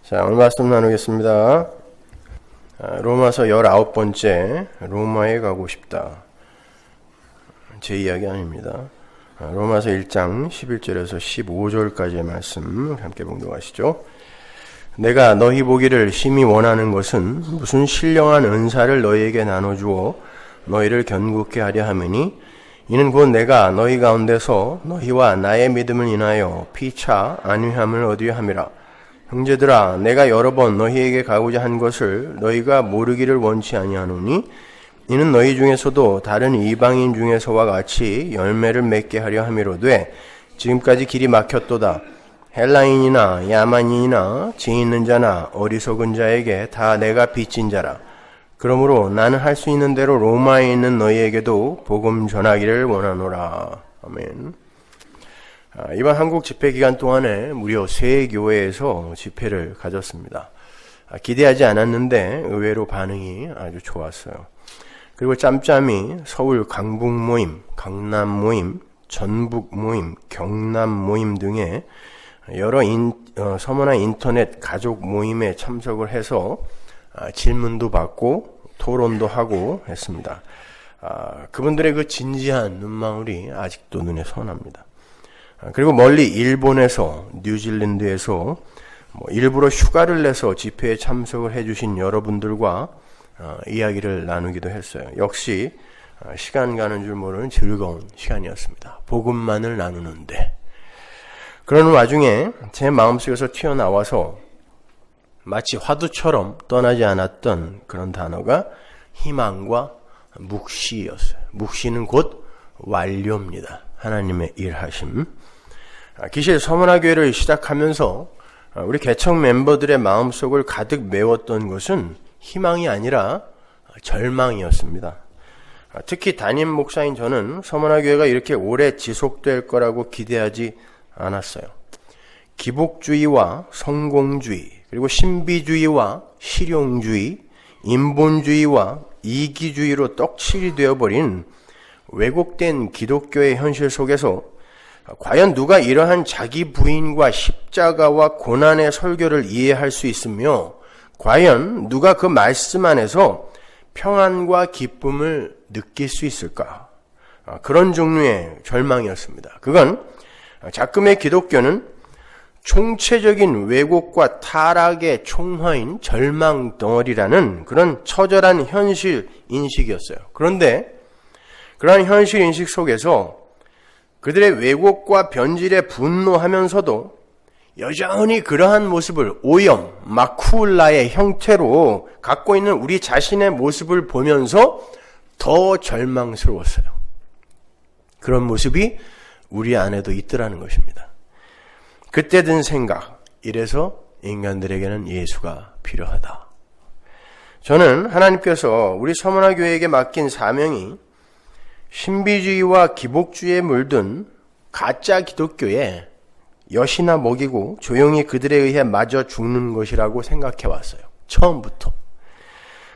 자, 오늘 말씀 나누겠습니다. 로마서 19번째, 로마에 가고 싶다. 제 이야기 아닙니다. 로마서 1장 11절에서 15절까지의 말씀 함께 봉독하시죠. 내가 너희 보기를 심히 원하는 것은 무슨 신령한 은사를 너희에게 나눠주어 너희를 견고케 하려 함이니 이는 곧 내가 너희 가운데서 너희와 나의 믿음을 인하여 피차 안위함을 얻으려 함이라. 형제들아, 내가 여러 번 너희에게 가고자 한 것을 너희가 모르기를 원치 아니하노니 이는 너희 중에서도 다른 이방인 중에서와 같이 열매를 맺게 하려 함이로되 지금까지 길이 막혔도다. 헬라인이나 야만인이나 지 있는 자나 어리석은 자에게 다 내가 빚진 자라. 그러므로 나는 할 수 있는 대로 로마에 있는 너희에게도 복음 전하기를 원하노라. 아멘. 이번 한국 집회 기간 동안에 무려 3교회에서 집회를 가졌습니다. 기대하지 않았는데 의외로 반응이 아주 좋았어요. 그리고 짬짬이 서울 강북 모임, 강남 모임, 전북 모임, 경남 모임 등의 여러 서머나 인터넷 가족 모임에 참석을 해서 질문도 받고 토론도 하고 했습니다. 그분들의 그 진지한 눈망울이 아직도 눈에 선합니다. 그리고 멀리 일본에서, 뉴질랜드에서 일부러 휴가를 내서 집회에 참석을 해주신 여러분들과 이야기를 나누기도 했어요. 역시 시간 가는 줄 모르는 즐거운 시간이었습니다. 복음만을 나누는데. 그러는 와중에 제 마음속에서 튀어나와서 마치 화두처럼 떠나지 않았던 그런 단어가 희망과 묵시였어요. 묵시는 곧 완료입니다. 하나님의 일하심. 기실 서문화교회를 시작하면서 우리 개척 멤버들의 마음속을 가득 메웠던 것은 희망이 아니라 절망이었습니다. 특히 담임 목사인 저는 서문화교회가 이렇게 오래 지속될 거라고 기대하지 않았어요. 기복주의와 성공주의, 그리고 신비주의와 실용주의, 인본주의와 이기주의로 떡칠이 되어버린 왜곡된 기독교의 현실 속에서 과연 누가 이러한 자기 부인과 십자가와 고난의 설교를 이해할 수 있으며 과연 누가 그 말씀 안에서 평안과 기쁨을 느낄 수 있을까? 그런 종류의 절망이었습니다. 그건 작금의 기독교는 총체적인 왜곡과 타락의 총화인 절망 덩어리라는 그런 처절한 현실 인식이었어요. 그런데 그러한 현실 인식 속에서 그들의 왜곡과 변질에 분노하면서도 여전히 그러한 모습을 오염, 마쿠울라의 형태로 갖고 있는 우리 자신의 모습을 보면서 더 절망스러웠어요. 그런 모습이 우리 안에도 있더라는 것입니다. 그때 든 생각, 이래서 인간들에게는 예수가 필요하다. 저는 하나님께서 우리 서문화교회에게 맡긴 사명이 신비주의와 기복주의에 물든 가짜 기독교에 엿이나 먹이고 조용히 그들에 의해 마저 죽는 것이라고 생각해 왔어요. 처음부터.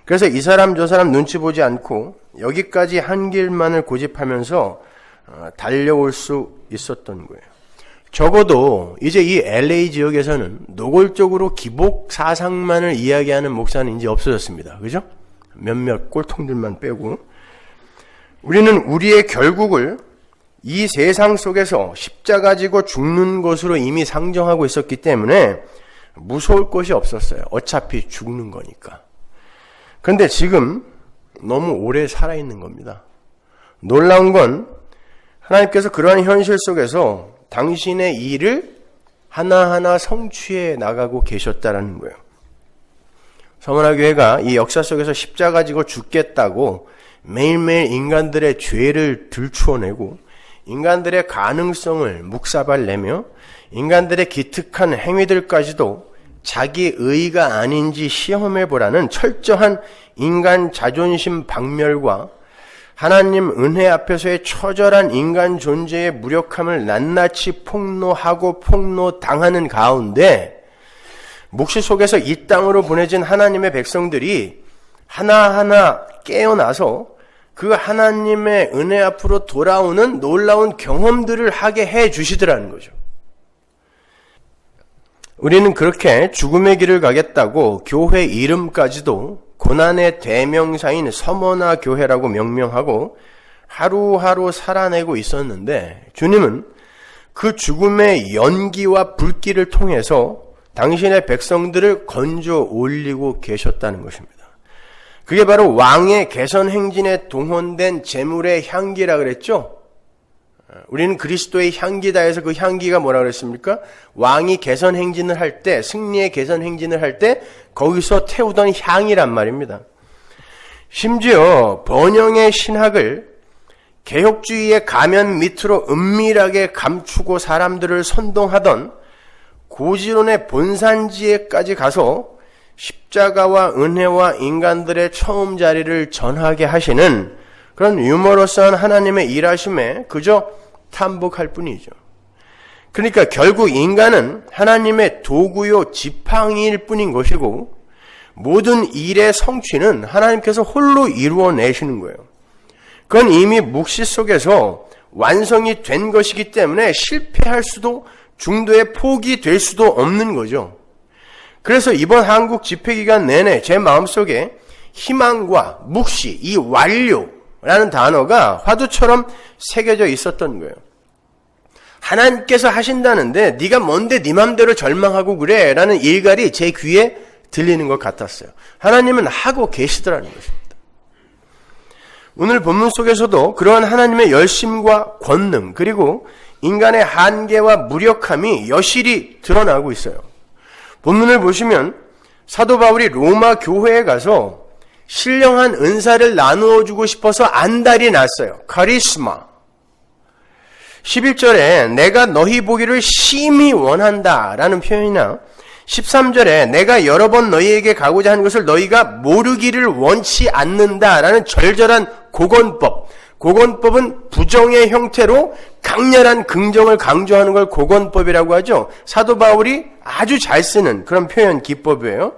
그래서 이 사람 저 사람 눈치 보지 않고 여기까지 한 길만을 고집하면서 달려올 수 있었던 거예요. 적어도 이제 이 LA 지역에서는 노골적으로 기복 사상만을 이야기하는 목사는 이제 없어졌습니다. 그죠? 몇몇 꼴통들만 빼고. 우리는 우리의 결국을 이 세상 속에서 십자가 지고 죽는 것으로 이미 상정하고 있었기 때문에 무서울 것이 없었어요. 어차피 죽는 거니까. 그런데 지금 너무 오래 살아있는 겁니다. 놀라운 건 하나님께서 그러한 현실 속에서 당신의 일을 하나하나 성취해 나가고 계셨다는 거예요. 서문화교회가 이 역사 속에서 십자가 지고 죽겠다고 매일매일 인간들의 죄를 들추어내고 인간들의 가능성을 묵사발내며 인간들의 기특한 행위들까지도 자기 의가 아닌지 시험해보라는 철저한 인간 자존심 박멸과 하나님 은혜 앞에서의 처절한 인간 존재의 무력함을 낱낱이 폭로하고 폭로당하는 가운데 묵시 속에서 이 땅으로 보내진 하나님의 백성들이 하나하나 깨어나서 그 하나님의 은혜 앞으로 돌아오는 놀라운 경험들을 하게 해 주시더라는 거죠. 우리는 그렇게 죽음의 길을 가겠다고 교회 이름까지도 고난의 대명사인 서머나 교회라고 명명하고 하루하루 살아내고 있었는데, 주님은 그 죽음의 연기와 불길을 통해서 당신의 백성들을 건져 올리고 계셨다는 것입니다. 그게 바로 왕의 개선 행진에 동원된 제물의 향기라 그랬죠? 우리는 그리스도의 향기다 해서 그 향기가 뭐라 그랬습니까? 왕이 개선 행진을 할 때, 승리의 개선 행진을 할 때 거기서 태우던 향이란 말입니다. 심지어 번영의 신학을 개혁주의의 가면 밑으로 은밀하게 감추고 사람들을 선동하던 고지론의 본산지에까지 가서 십자가와 은혜와 인간들의 처음 자리를 전하게 하시는 그런 유머러스한 하나님의 일하심에 그저 탐복할 뿐이죠. 그러니까 결국 인간은 하나님의 도구요 지팡이일 뿐인 것이고, 모든 일의 성취는 하나님께서 홀로 이루어내시는 거예요. 그건 이미 묵시 속에서 완성이 된 것이기 때문에 실패할 수도, 중도에 포기될 수도 없는 거죠. 그래서 이번 한국 집회기간 내내 제 마음속에 희망과 묵시, 이 완료라는 단어가 화두처럼 새겨져 있었던 거예요. 하나님께서 하신다는데 네가 뭔데 네 맘대로 절망하고 그래 라는 일갈이 제 귀에 들리는 것 같았어요. 하나님은 하고 계시더라는 것입니다. 오늘 본문 속에서도 그러한 하나님의 열심과 권능, 그리고 인간의 한계와 무력함이 여실히 드러나고 있어요. 본문을 보시면 사도 바울이 로마 교회에 가서 신령한 은사를 나누어 주고 싶어서 안달이 났어요. 카리스마. 11절에 내가 너희 보기를 심히 원한다 라는 표현이나 13절에 내가 여러 번 너희에게 가고자 하는 것을 너희가 모르기를 원치 않는다 라는 절절한 고건법. 고건법은 부정의 형태로 강렬한 긍정을 강조하는 걸 고건법이라고 하죠. 사도 바울이 아주 잘 쓰는 그런 표현 기법이에요.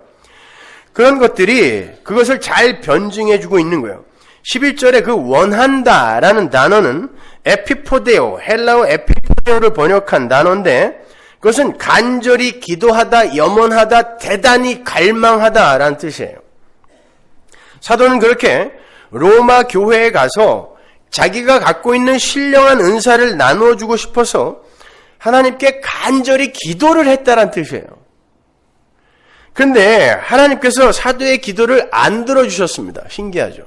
그런 것들이 그것을 잘 변증해주고 있는 거예요. 11절에 그 원한다 라는 단어는 에피포데오, 헬라어 에피포데오를 번역한 단어인데, 그것은 간절히 기도하다, 염원하다, 대단히 갈망하다 라는 뜻이에요. 사도는 그렇게 로마 교회에 가서 자기가 갖고 있는 신령한 은사를 나누어주고 싶어서 하나님께 간절히 기도를 했다는 뜻이에요. 그런데 하나님께서 사도의 기도를 안 들어주셨습니다. 신기하죠.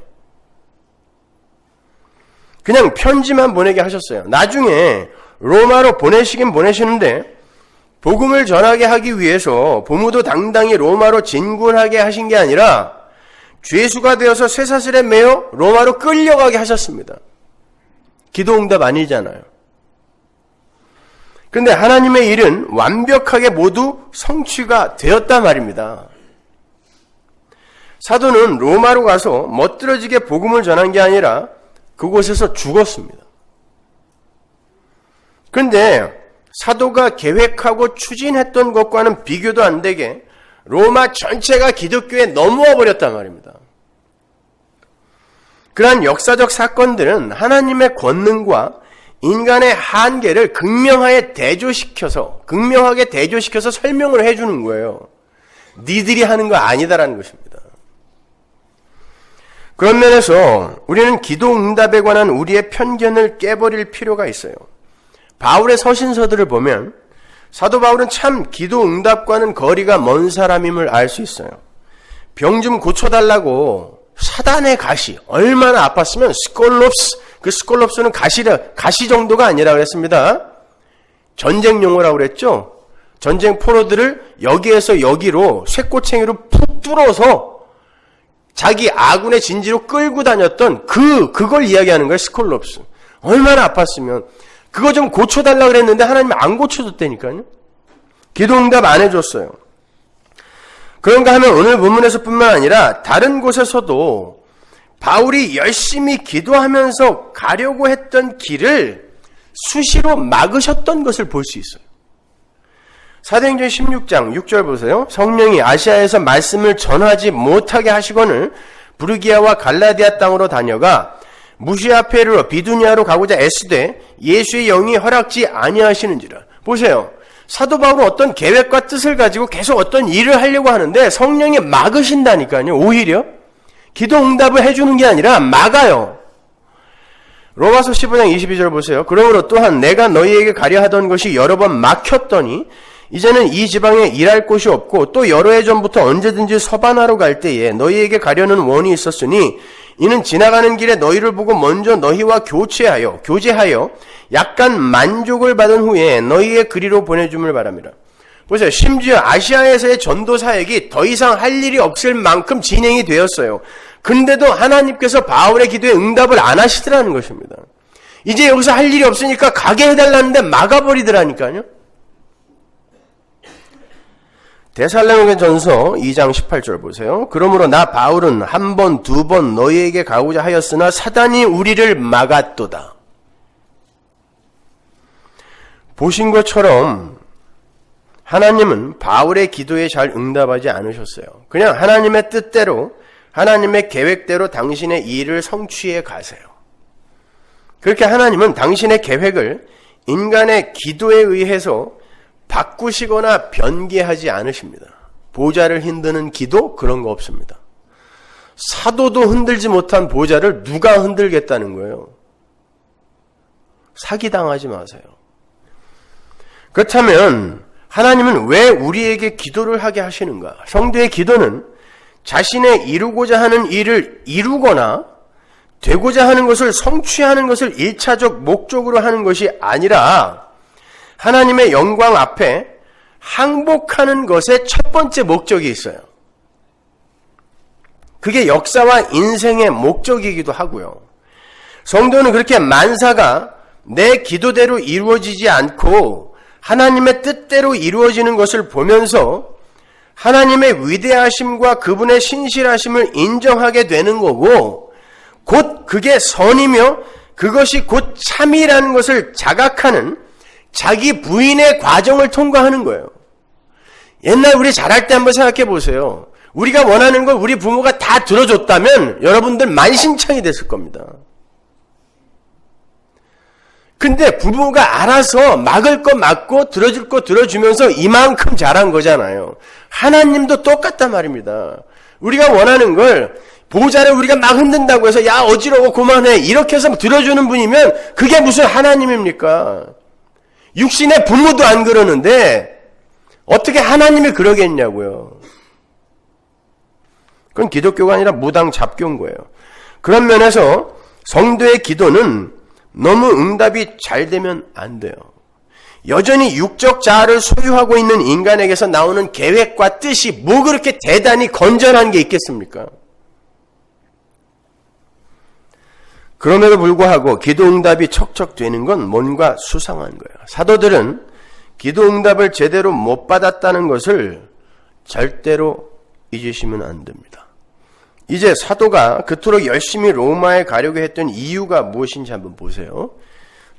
그냥 편지만 보내게 하셨어요. 나중에 로마로 보내시긴 보내시는데 복음을 전하게 하기 위해서 보무도 당당히 로마로 진군하게 하신 게 아니라 죄수가 되어서 쇠사슬에 매어 로마로 끌려가게 하셨습니다. 기도 응답 아니잖아요. 그런데 하나님의 일은 완벽하게 모두 성취가 되었단 말입니다. 사도는 로마로 가서 멋들어지게 복음을 전한 게 아니라 그곳에서 죽었습니다. 그런데 사도가 계획하고 추진했던 것과는 비교도 안 되게 로마 전체가 기독교에 넘어와 버렸단 말입니다. 그러한 역사적 사건들은 하나님의 권능과 인간의 한계를 극명하게 대조시켜서 설명을 해주는 거예요. 니들이 하는 거 아니다라는 것입니다. 그런 면에서 우리는 기도 응답에 관한 우리의 편견을 깨버릴 필요가 있어요. 바울의 서신서들을 보면 사도 바울은 참 기도 응답과는 거리가 먼 사람임을 알 수 있어요. 병 좀 고쳐달라고 사단의 가시, 얼마나 아팠으면 스콜롭스, 그 스콜롭스는 가시 정도가 아니라 그랬습니다. 전쟁 용어라고 그랬죠. 전쟁 포로들을 여기에서 여기로 쇠꼬챙이로 푹 뚫어서 자기 아군의 진지로 끌고 다녔던 그걸 이야기하는 거예요. 스콜롭스. 얼마나 아팠으면 그거 좀 고쳐달라 그랬는데 하나님이 안 고쳐줬다니까요. 기도응답 안 해줬어요. 그런가 하면 오늘 본문에서 뿐만 아니라 다른 곳에서도 바울이 열심히 기도하면서 가려고 했던 길을 수시로 막으셨던 것을 볼 수 있어요. 사도행전 16장 6절 보세요. 성령이 아시아에서 말씀을 전하지 못하게 하시거늘 부르기아와 갈라디아 땅으로 다녀가 무시아 페르로 비두니아로 가고자 애쓰되 예수의 영이 허락지 아니하시는지라. 보세요. 사도 바울은 어떤 계획과 뜻을 가지고 계속 어떤 일을 하려고 하는데 성령이 막으신다니까요. 오히려 기도 응답을 해주는 게 아니라 막아요. 로마서 15장 22절 보세요. 그러므로 또한 내가 너희에게 가려 하던 것이 여러 번 막혔더니 이제는 이 지방에 일할 곳이 없고 또 여러 해 전부터 언제든지 서반하러 갈 때에 너희에게 가려는 원이 있었으니 이는 지나가는 길에 너희를 보고 먼저 너희와 교제하여 약간 만족을 받은 후에 너희의 그리로 보내줌을 바랍니다. 보세요. 심지어 아시아에서의 전도 사역이 더 이상 할 일이 없을 만큼 진행이 되었어요. 근데도 하나님께서 바울의 기도에 응답을 안 하시더라는 것입니다. 이제 여기서 할 일이 없으니까 가게 해달라는데 막아버리더라니까요. 데살로니가전서 2장 18절 보세요. 그러므로 나 바울은 한 번, 두 번 너희에게 가고자 하였으나 사단이 우리를 막았도다. 보신 것처럼 하나님은 바울의 기도에 잘 응답하지 않으셨어요. 그냥 하나님의 뜻대로, 하나님의 계획대로 당신의 일을 성취해 가세요. 그렇게 하나님은 당신의 계획을 인간의 기도에 의해서 바꾸시거나 변개하지 않으십니다. 보좌를 흔드는 기도 그런 거 없습니다. 사도도 흔들지 못한 보좌를 누가 흔들겠다는 거예요. 사기당하지 마세요. 그렇다면 하나님은 왜 우리에게 기도를 하게 하시는가? 성도의 기도는 자신의 이루고자 하는 일을 이루거나 되고자 하는 것을 성취하는 것을 1차적 목적으로 하는 것이 아니라 하나님의 영광 앞에 항복하는 것의 첫 번째 목적이 있어요. 그게 역사와 인생의 목적이기도 하고요. 성도는 그렇게 만사가 내 기도대로 이루어지지 않고 하나님의 뜻대로 이루어지는 것을 보면서 하나님의 위대하심과 그분의 신실하심을 인정하게 되는 거고, 곧 그게 선이며 그것이 곧 참이라는 것을 자각하는 자기 부인의 과정을 통과하는 거예요. 옛날 우리 자랄 때 한번 생각해 보세요. 우리가 원하는 걸 우리 부모가 다 들어줬다면 여러분들 만신창이 됐을 겁니다. 근데 부모가 알아서 막을 거 막고 들어줄 거 들어주면서 이만큼 자란 거잖아요. 하나님도 똑같단 말입니다. 우리가 원하는 걸 보좌를 우리가 막 흔든다고 해서 야 어지러워 그만해 이렇게 해서 들어주는 분이면 그게 무슨 하나님입니까? 육신의 부모도 안 그러는데 어떻게 하나님이 그러겠냐고요. 그건 기독교가 아니라 무당 잡교인 거예요. 그런 면에서 성도의 기도는 너무 응답이 잘 되면 안 돼요. 여전히 육적 자아를 소유하고 있는 인간에게서 나오는 계획과 뜻이 뭐 그렇게 대단히 건전한 게 있겠습니까? 그럼에도 불구하고 기도 응답이 척척 되는 건 뭔가 수상한 거예요. 사도들은 기도 응답을 제대로 못 받았다는 것을 절대로 잊으시면 안 됩니다. 이제 사도가 그토록 열심히 로마에 가려고 했던 이유가 무엇인지 한번 보세요.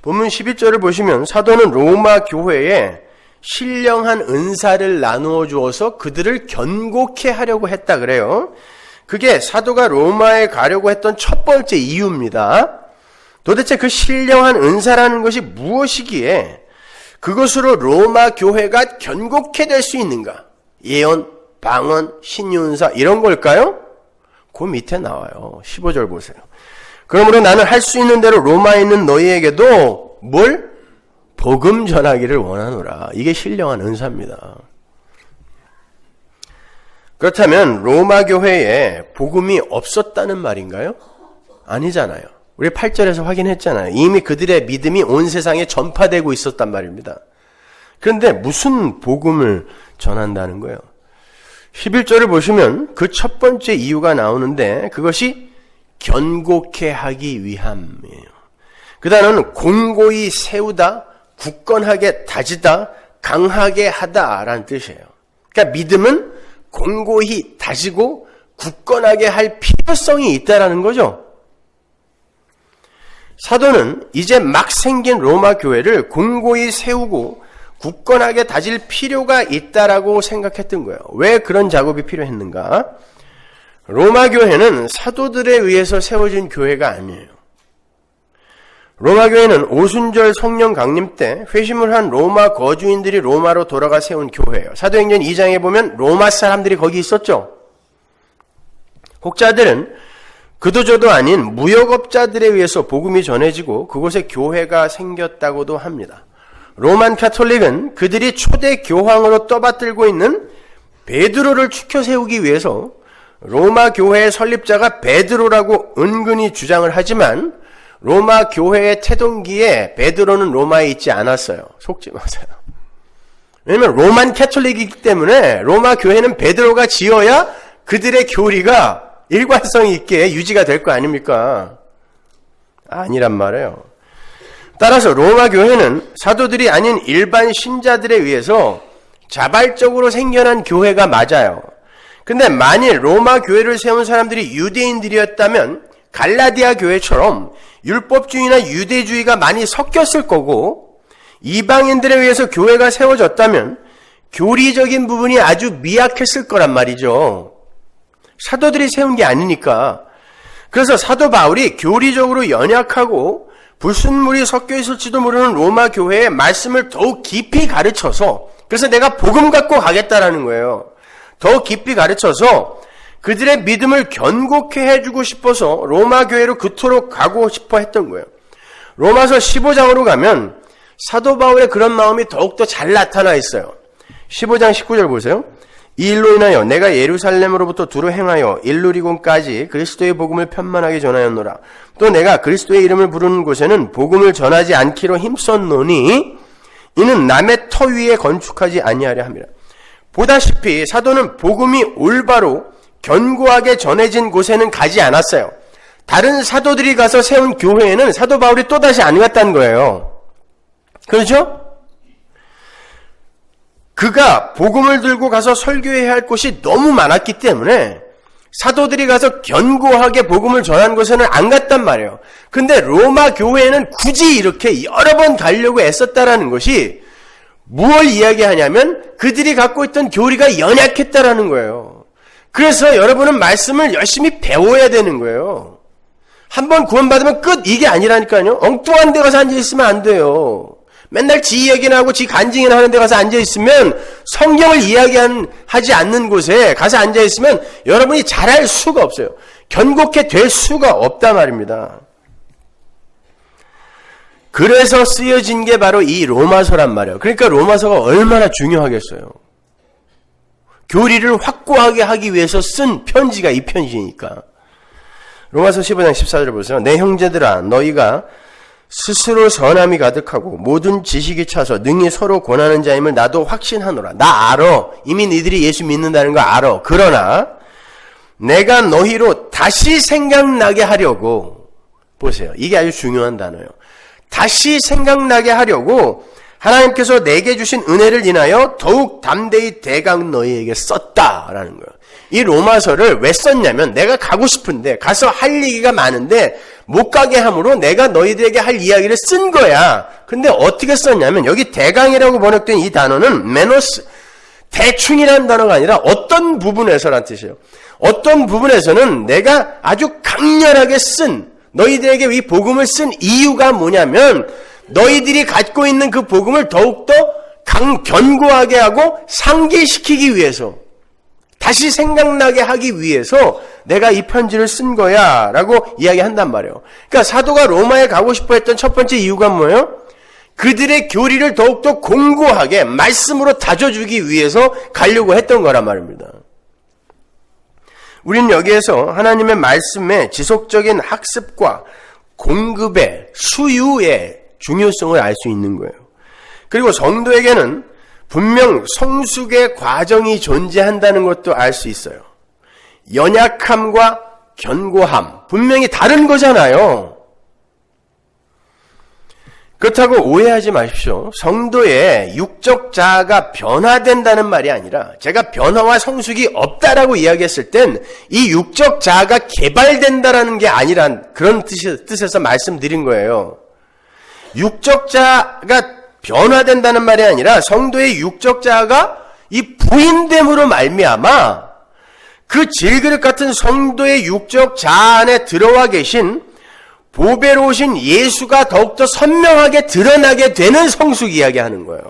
본문 11절을 보시면 사도는 로마 교회에 신령한 은사를 나누어 주어서 그들을 견고케 하려고 했다 그래요. 그게 사도가 로마에 가려고 했던 첫 번째 이유입니다. 도대체 그 신령한 은사라는 것이 무엇이기에 그것으로 로마 교회가 견고케 될 수 있는가? 예언, 방언, 신유은사 이런 걸까요? 그 밑에 나와요. 15절 보세요. 그러므로 나는 할 수 있는 대로 로마에 있는 너희에게도 뭘? 복음 전하기를 원하노라. 이게 신령한 은사입니다. 그렇다면 로마 교회에 복음이 없었다는 말인가요? 아니잖아요. 우리 8절에서 확인했잖아요. 이미 그들의 믿음이 온 세상에 전파되고 있었단 말입니다. 그런데 무슨 복음을 전한다는 거예요? 11절을 보시면 그 첫 번째 이유가 나오는데 그것이 견고케 하기 위함이에요. 그 단어는 공고히 세우다, 굳건하게 다지다, 강하게 하다라는 뜻이에요. 그러니까 믿음은 공고히 다지고 굳건하게 할 필요성이 있다라는 거죠. 사도는 이제 막 생긴 로마 교회를 공고히 세우고 굳건하게 다질 필요가 있다라고 생각했던 거예요. 왜 그런 작업이 필요했는가? 로마 교회는 사도들에 의해서 세워진 교회가 아니에요. 로마 교회는 오순절 성령 강림 때 회심을 한 로마 거주인들이 로마로 돌아가 세운 교회예요. 사도행전 2장에 보면 로마 사람들이 거기 있었죠. 혹자들은 그도저도 아닌 무역업자들에 의해서 복음이 전해지고 그곳에 교회가 생겼다고도 합니다. 로만 카톨릭은 그들이 초대 교황으로 떠받들고 있는 베드로를 추켜 세우기 위해서 로마 교회의 설립자가 베드로라고 은근히 주장을 하지만 로마 교회의 태동기에 베드로는 로마에 있지 않았어요. 속지 마세요. 왜냐면 로만 카톨릭이기 때문에 로마 교회는 베드로가 지어야 그들의 교리가 일관성 있게 유지가 될 거 아닙니까? 아니란 말이에요. 따라서 로마 교회는 사도들이 아닌 일반 신자들에 의해서 자발적으로 생겨난 교회가 맞아요. 근데 만일 로마 교회를 세운 사람들이 유대인들이었다면 갈라디아 교회처럼 율법주의나 유대주의가 많이 섞였을 거고, 이방인들에 의해서 교회가 세워졌다면 교리적인 부분이 아주 미약했을 거란 말이죠. 사도들이 세운 게 아니니까. 그래서 사도 바울이 교리적으로 연약하고 불순물이 섞여 있을지도 모르는 로마 교회의 말씀을 더욱 깊이 가르쳐서, 그래서 내가 복음 갖고 가겠다라는 거예요. 더욱 깊이 가르쳐서 그들의 믿음을 견고케 해주고 싶어서 로마 교회로 그토록 가고 싶어 했던 거예요. 로마서 15장으로 가면 사도 바울의 그런 마음이 더욱더 잘 나타나 있어요. 15장 19절 보세요. 이 일로 인하여 내가 예루살렘으로부터 두루 행하여 일루리곤까지 그리스도의 복음을 편만하게 전하였노라. 또 내가 그리스도의 이름을 부르는 곳에는 복음을 전하지 않기로 힘썼노니 이는 남의 터 위에 건축하지 아니하려 함이라. 보다시피 사도는 복음이 올바로 견고하게 전해진 곳에는 가지 않았어요. 다른 사도들이 가서 세운 교회에는 사도 바울이 또다시 안 갔다는 거예요. 그렇죠? 그가 복음을 들고 가서 설교해야 할 곳이 너무 많았기 때문에 사도들이 가서 견고하게 복음을 전한 곳에는 안 갔단 말이에요. 근데 로마 교회에는 굳이 이렇게 여러 번 가려고 애썼다라는 것이 무엇을 이야기하냐면 그들이 갖고 있던 교리가 연약했다라는 거예요. 그래서 여러분은 말씀을 열심히 배워야 되는 거예요. 한번 구원받으면 끝, 이게 아니라니까요. 엉뚱한 데 가서 앉아있으면 안 돼요. 맨날 지 이야기나 하고 지 간증이나 하는 데 가서 앉아있으면, 성경을 이야기하지 않는 곳에 가서 앉아있으면 여러분이 잘할 수가 없어요. 견고케 될 수가 없단 말입니다. 그래서 쓰여진 게 바로 이 로마서란 말이에요. 그러니까 로마서가 얼마나 중요하겠어요. 교리를 확고하게 하기 위해서 쓴 편지가 이 편지니까. 로마서 15장 14절을 보세요. 내 형제들아, 너희가 스스로 선함이 가득하고 모든 지식이 차서 능히 서로 권하는 자임을 나도 확신하노라. 나 알아. 이미 너희들이 예수 믿는다는 거 알아. 그러나 내가 너희로 다시 생각나게 하려고, 보세요. 이게 아주 중요한 단어예요. 다시 생각나게 하려고 하나님께서 내게 주신 은혜를 인하여 더욱 담대히 대강 너희에게 썼다라는 거예요. 이 로마서를 왜 썼냐면 내가 가고 싶은데 가서 할 얘기가 많은데 못 가게 함으로 내가 너희들에게 할 이야기를 쓴 거야. 근데 어떻게 썼냐면 여기 대강이라고 번역된 이 단어는 메노스, 대충이라는 단어가 아니라 어떤 부분에서란 뜻이에요. 어떤 부분에서는 내가 아주 강렬하게 쓴, 너희들에게 이 복음을 쓴 이유가 뭐냐면 너희들이 갖고 있는 그 복음을 더욱더 견고하게 하고 상기시키기 위해서, 다시 생각나게 하기 위해서 내가 이 편지를 쓴 거야 라고 이야기한단 말이에요. 그러니까 사도가 로마에 가고 싶어 했던 첫 번째 이유가 뭐예요? 그들의 교리를 더욱더 공고하게 말씀으로 다져주기 위해서 가려고 했던 거란 말입니다. 우리는 여기에서 하나님의 말씀의 지속적인 학습과 공급의 수유의 중요성을 알 수 있는 거예요. 그리고 성도에게는 분명 성숙의 과정이 존재한다는 것도 알 수 있어요. 연약함과 견고함, 분명히 다른 거잖아요. 그렇다고 오해하지 마십시오. 성도의 육적 자아가 변화된다는 말이 아니라, 제가 변화와 성숙이 없다라고 이야기했을 땐 이 육적 자아가 개발된다라는 게 아니란 그런 뜻에서 말씀드린 거예요. 육적 자아가 변화된다는 말이 아니라 성도의 육적 자아가 이 부인됨으로 말미암아 그 질그릇 같은 성도의 육적 자아 안에 들어와 계신 보배로 오신 예수가 더욱더 선명하게 드러나게 되는 성숙 이야기하는 거예요.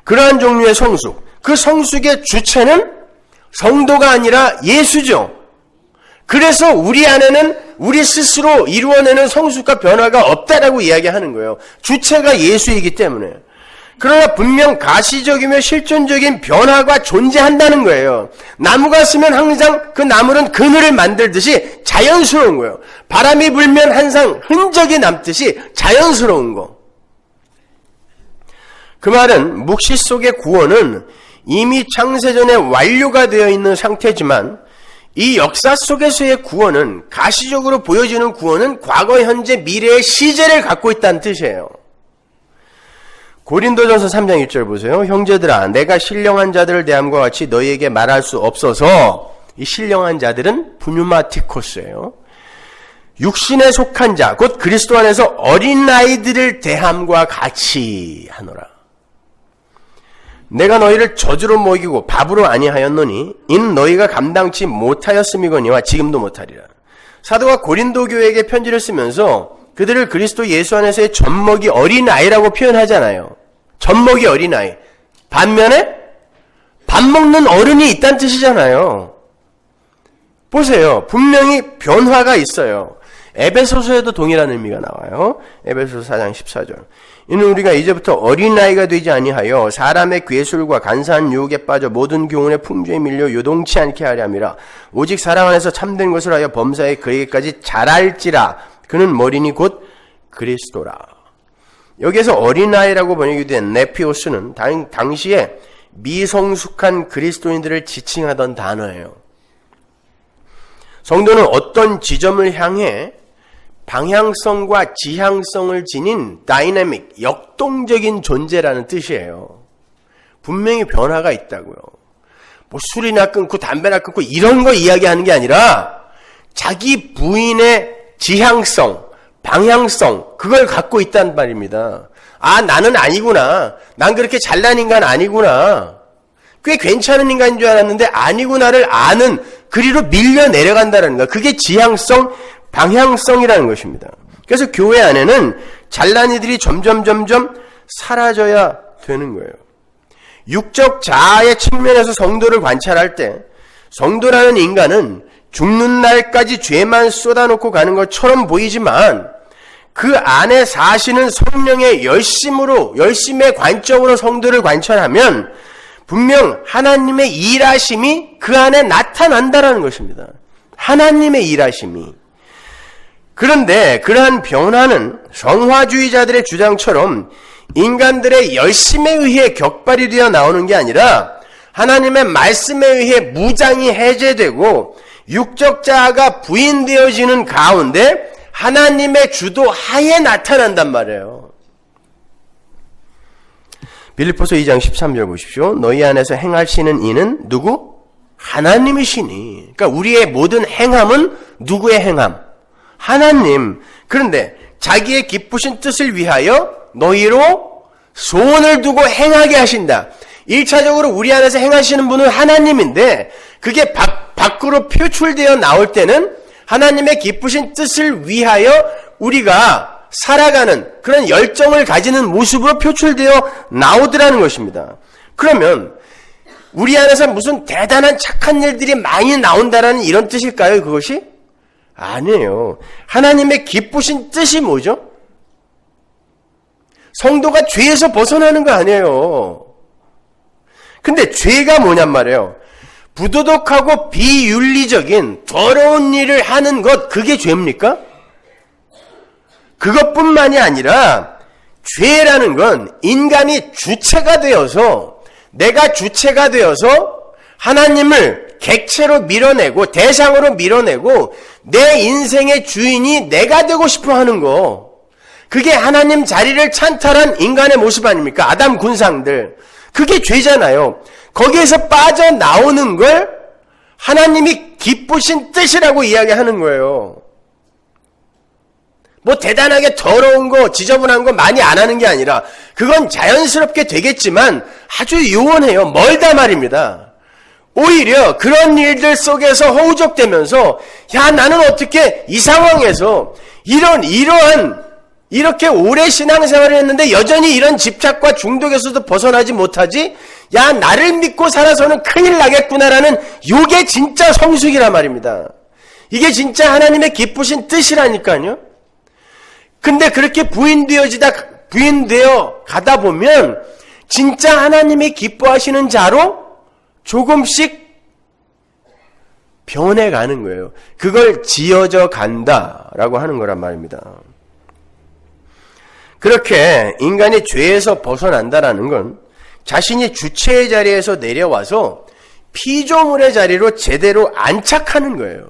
그러한 종류의 성숙, 그 성숙의 주체는 성도가 아니라 예수죠. 그래서 우리 안에는 우리 스스로 이루어내는 성숙과 변화가 없다라고 이야기하는 거예요. 주체가 예수이기 때문에. 그러나 분명 가시적이며 실존적인 변화가 존재한다는 거예요. 나무가 쓰면 항상 그 나무는 그늘을 만들듯이 자연스러운 거예요. 바람이 불면 항상 흔적이 남듯이 자연스러운 거. 그 말은 묵시 속의 구원은 이미 창세전에 완료가 되어 있는 상태지만 이 역사 속에서의 구원은 가시적으로 보여지는 구원은 과거, 현재, 미래의 시제를 갖고 있다는 뜻이에요. 고린도전서 3장 1절 보세요. 형제들아, 내가 신령한 자들을 대함과 같이 너희에게 말할 수 없어서, 이 신령한 자들은 푸뉴마티코스예요. 육신에 속한 자, 곧 그리스도 안에서 어린아이들을 대함과 같이 하노라. 내가 너희를 저주로 먹이고 밥으로 아니하였노니 이는 너희가 감당치 못하였음이거니와 지금도 못하리라. 사도가 고린도 교회에게 편지를 쓰면서 그들을 그리스도 예수 안에서의 젖먹이 어린아이라고 표현하잖아요. 젖먹이 어린아이. 반면에 밥 먹는 어른이 있다는 뜻이잖아요. 보세요. 분명히 변화가 있어요. 에베소서에도 동일한 의미가 나와요. 에베소서 4장 14절. 이는 우리가 이제부터 어린아이가 되지 아니하여 사람의 괴술과 간사한 유혹에 빠져 모든 교훈의 풍조에 밀려 요동치 않게 하려 함이라. 오직 사랑 안에서 참된 것을 하여 범사에 그에게까지 자랄지라. 그는 머리니 곧 그리스도라. 여기에서 어린아이라고 번역이 된 네피오스는 당시에 미성숙한 그리스도인들을 지칭하던 단어예요. 성도는 어떤 지점을 향해 방향성과 지향성을 지닌 다이내믹, 역동적인 존재라는 뜻이에요. 분명히 변화가 있다고요. 뭐 술이나 끊고 담배나 끊고 이런 거 이야기하는 게 아니라 자기 부인의 지향성, 방향성, 그걸 갖고 있단 말입니다. 아, 나는 아니구나. 난 그렇게 잘난 인간 아니구나. 꽤 괜찮은 인간인 줄 알았는데 아니구나를 아는, 그리로 밀려 내려간다는 거. 그게 지향성, 방향성이라는 것입니다. 그래서 교회 안에는 잘난 이들이 점점 사라져야 되는 거예요. 육적 자아의 측면에서 성도를 관찰할 때 성도라는 인간은 죽는 날까지 죄만 쏟아놓고 가는 것처럼 보이지만 그 안에 사시는 성령의 열심의 관점으로 성도를 관찰하면 분명 하나님의 일하심이 그 안에 나타난다는 것입니다. 하나님의 일하심이. 그런데 그러한 변화는 성화주의자들의 주장처럼 인간들의 열심에 의해 격발이 되어 나오는 게 아니라 하나님의 말씀에 의해 무장이 해제되고 육적 자아가 부인되어지는 가운데 하나님의 주도 하에 나타난단 말이에요. 빌립보서 2장 13절 보십시오. 너희 안에서 행하시는 이는 누구? 하나님이시니. 그러니까 우리의 모든 행함은 누구의 행함? 하나님. 그런데 자기의 기쁘신 뜻을 위하여 너희로 소원을 두고 행하게 하신다. 1차적으로 우리 안에서 행하시는 분은 하나님인데 그게 밖으로 표출되어 나올 때는 하나님의 기쁘신 뜻을 위하여 우리가 살아가는 그런 열정을 가지는 모습으로 표출되어 나오더라는 것입니다. 그러면 우리 안에서 무슨 대단한 착한 일들이 많이 나온다라는 이런 뜻일까요, 그것이? 아니에요. 하나님의 기쁘신 뜻이 뭐죠? 성도가 죄에서 벗어나는 거 아니에요. 근데 죄가 뭐냔 말이에요. 부도덕하고 비윤리적인 더러운 일을 하는 것, 그게 죄입니까? 그것뿐만이 아니라 죄라는 건 인간이 주체가 되어서, 내가 주체가 되어서 하나님을 객체로 밀어내고 대상으로 밀어내고 내 인생의 주인이 내가 되고 싶어 하는 거, 그게 하나님 자리를 찬탈한 인간의 모습 아닙니까? 아담 군상들. 그게 죄잖아요. 거기에서 빠져나오는 걸 하나님이 기쁘신 뜻이라고 이야기하는 거예요. 뭐 대단하게 더러운 거, 지저분한 거 많이 안 하는 게 아니라 그건 자연스럽게 되겠지만 아주 요원해요. 멀다 말입니다. 오히려 그런 일들 속에서 허우적대면서 야, 나는 어떻게 이 상황에서 이렇게 오래 신앙생활을 했는데 여전히 이런 집착과 중독에서도 벗어나지 못하지? 야, 나를 믿고 살아서는 큰일 나겠구나라는 요게 진짜 성숙이란 말입니다. 이게 진짜 하나님의 기쁘신 뜻이라니까요. 근데 그렇게 부인되어 가다 보면 진짜 하나님이 기뻐하시는 자로 조금씩 변해가는 거예요. 그걸 지어져 간다라고 하는 거란 말입니다. 그렇게 인간이 죄에서 벗어난다라는 건 자신이 주체의 자리에서 내려와서 피조물의 자리로 제대로 안착하는 거예요.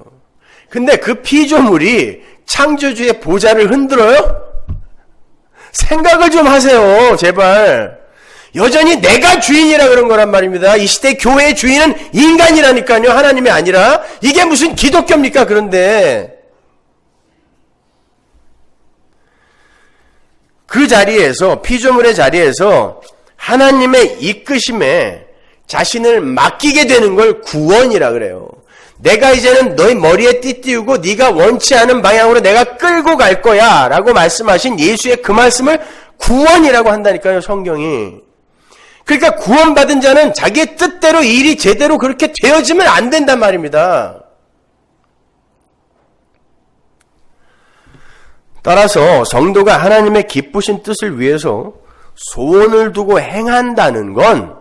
근데 그 피조물이 창조주의 보좌를 흔들어요? 생각을 좀 하세요, 제발. 여전히 내가 주인이라 그런 거란 말입니다. 이 시대 교회의 주인은 인간이라니까요, 하나님이 아니라. 이게 무슨 기독교입니까, 그런데. 그 자리에서, 피조물의 자리에서 하나님의 이끄심에 자신을 맡기게 되는 걸 구원이라 그래요. 내가 이제는 너희 머리에 띠띠우고 네가 원치 않은 방향으로 내가 끌고 갈 거야 라고 말씀하신 예수의 그 말씀을 구원이라고 한다니까요, 성경이. 그러니까 구원받은 자는 자기의 뜻대로 일이 제대로 그렇게 되어지면 안 된단 말입니다. 따라서 성도가 하나님의 기쁘신 뜻을 위해서 소원을 두고 행한다는 건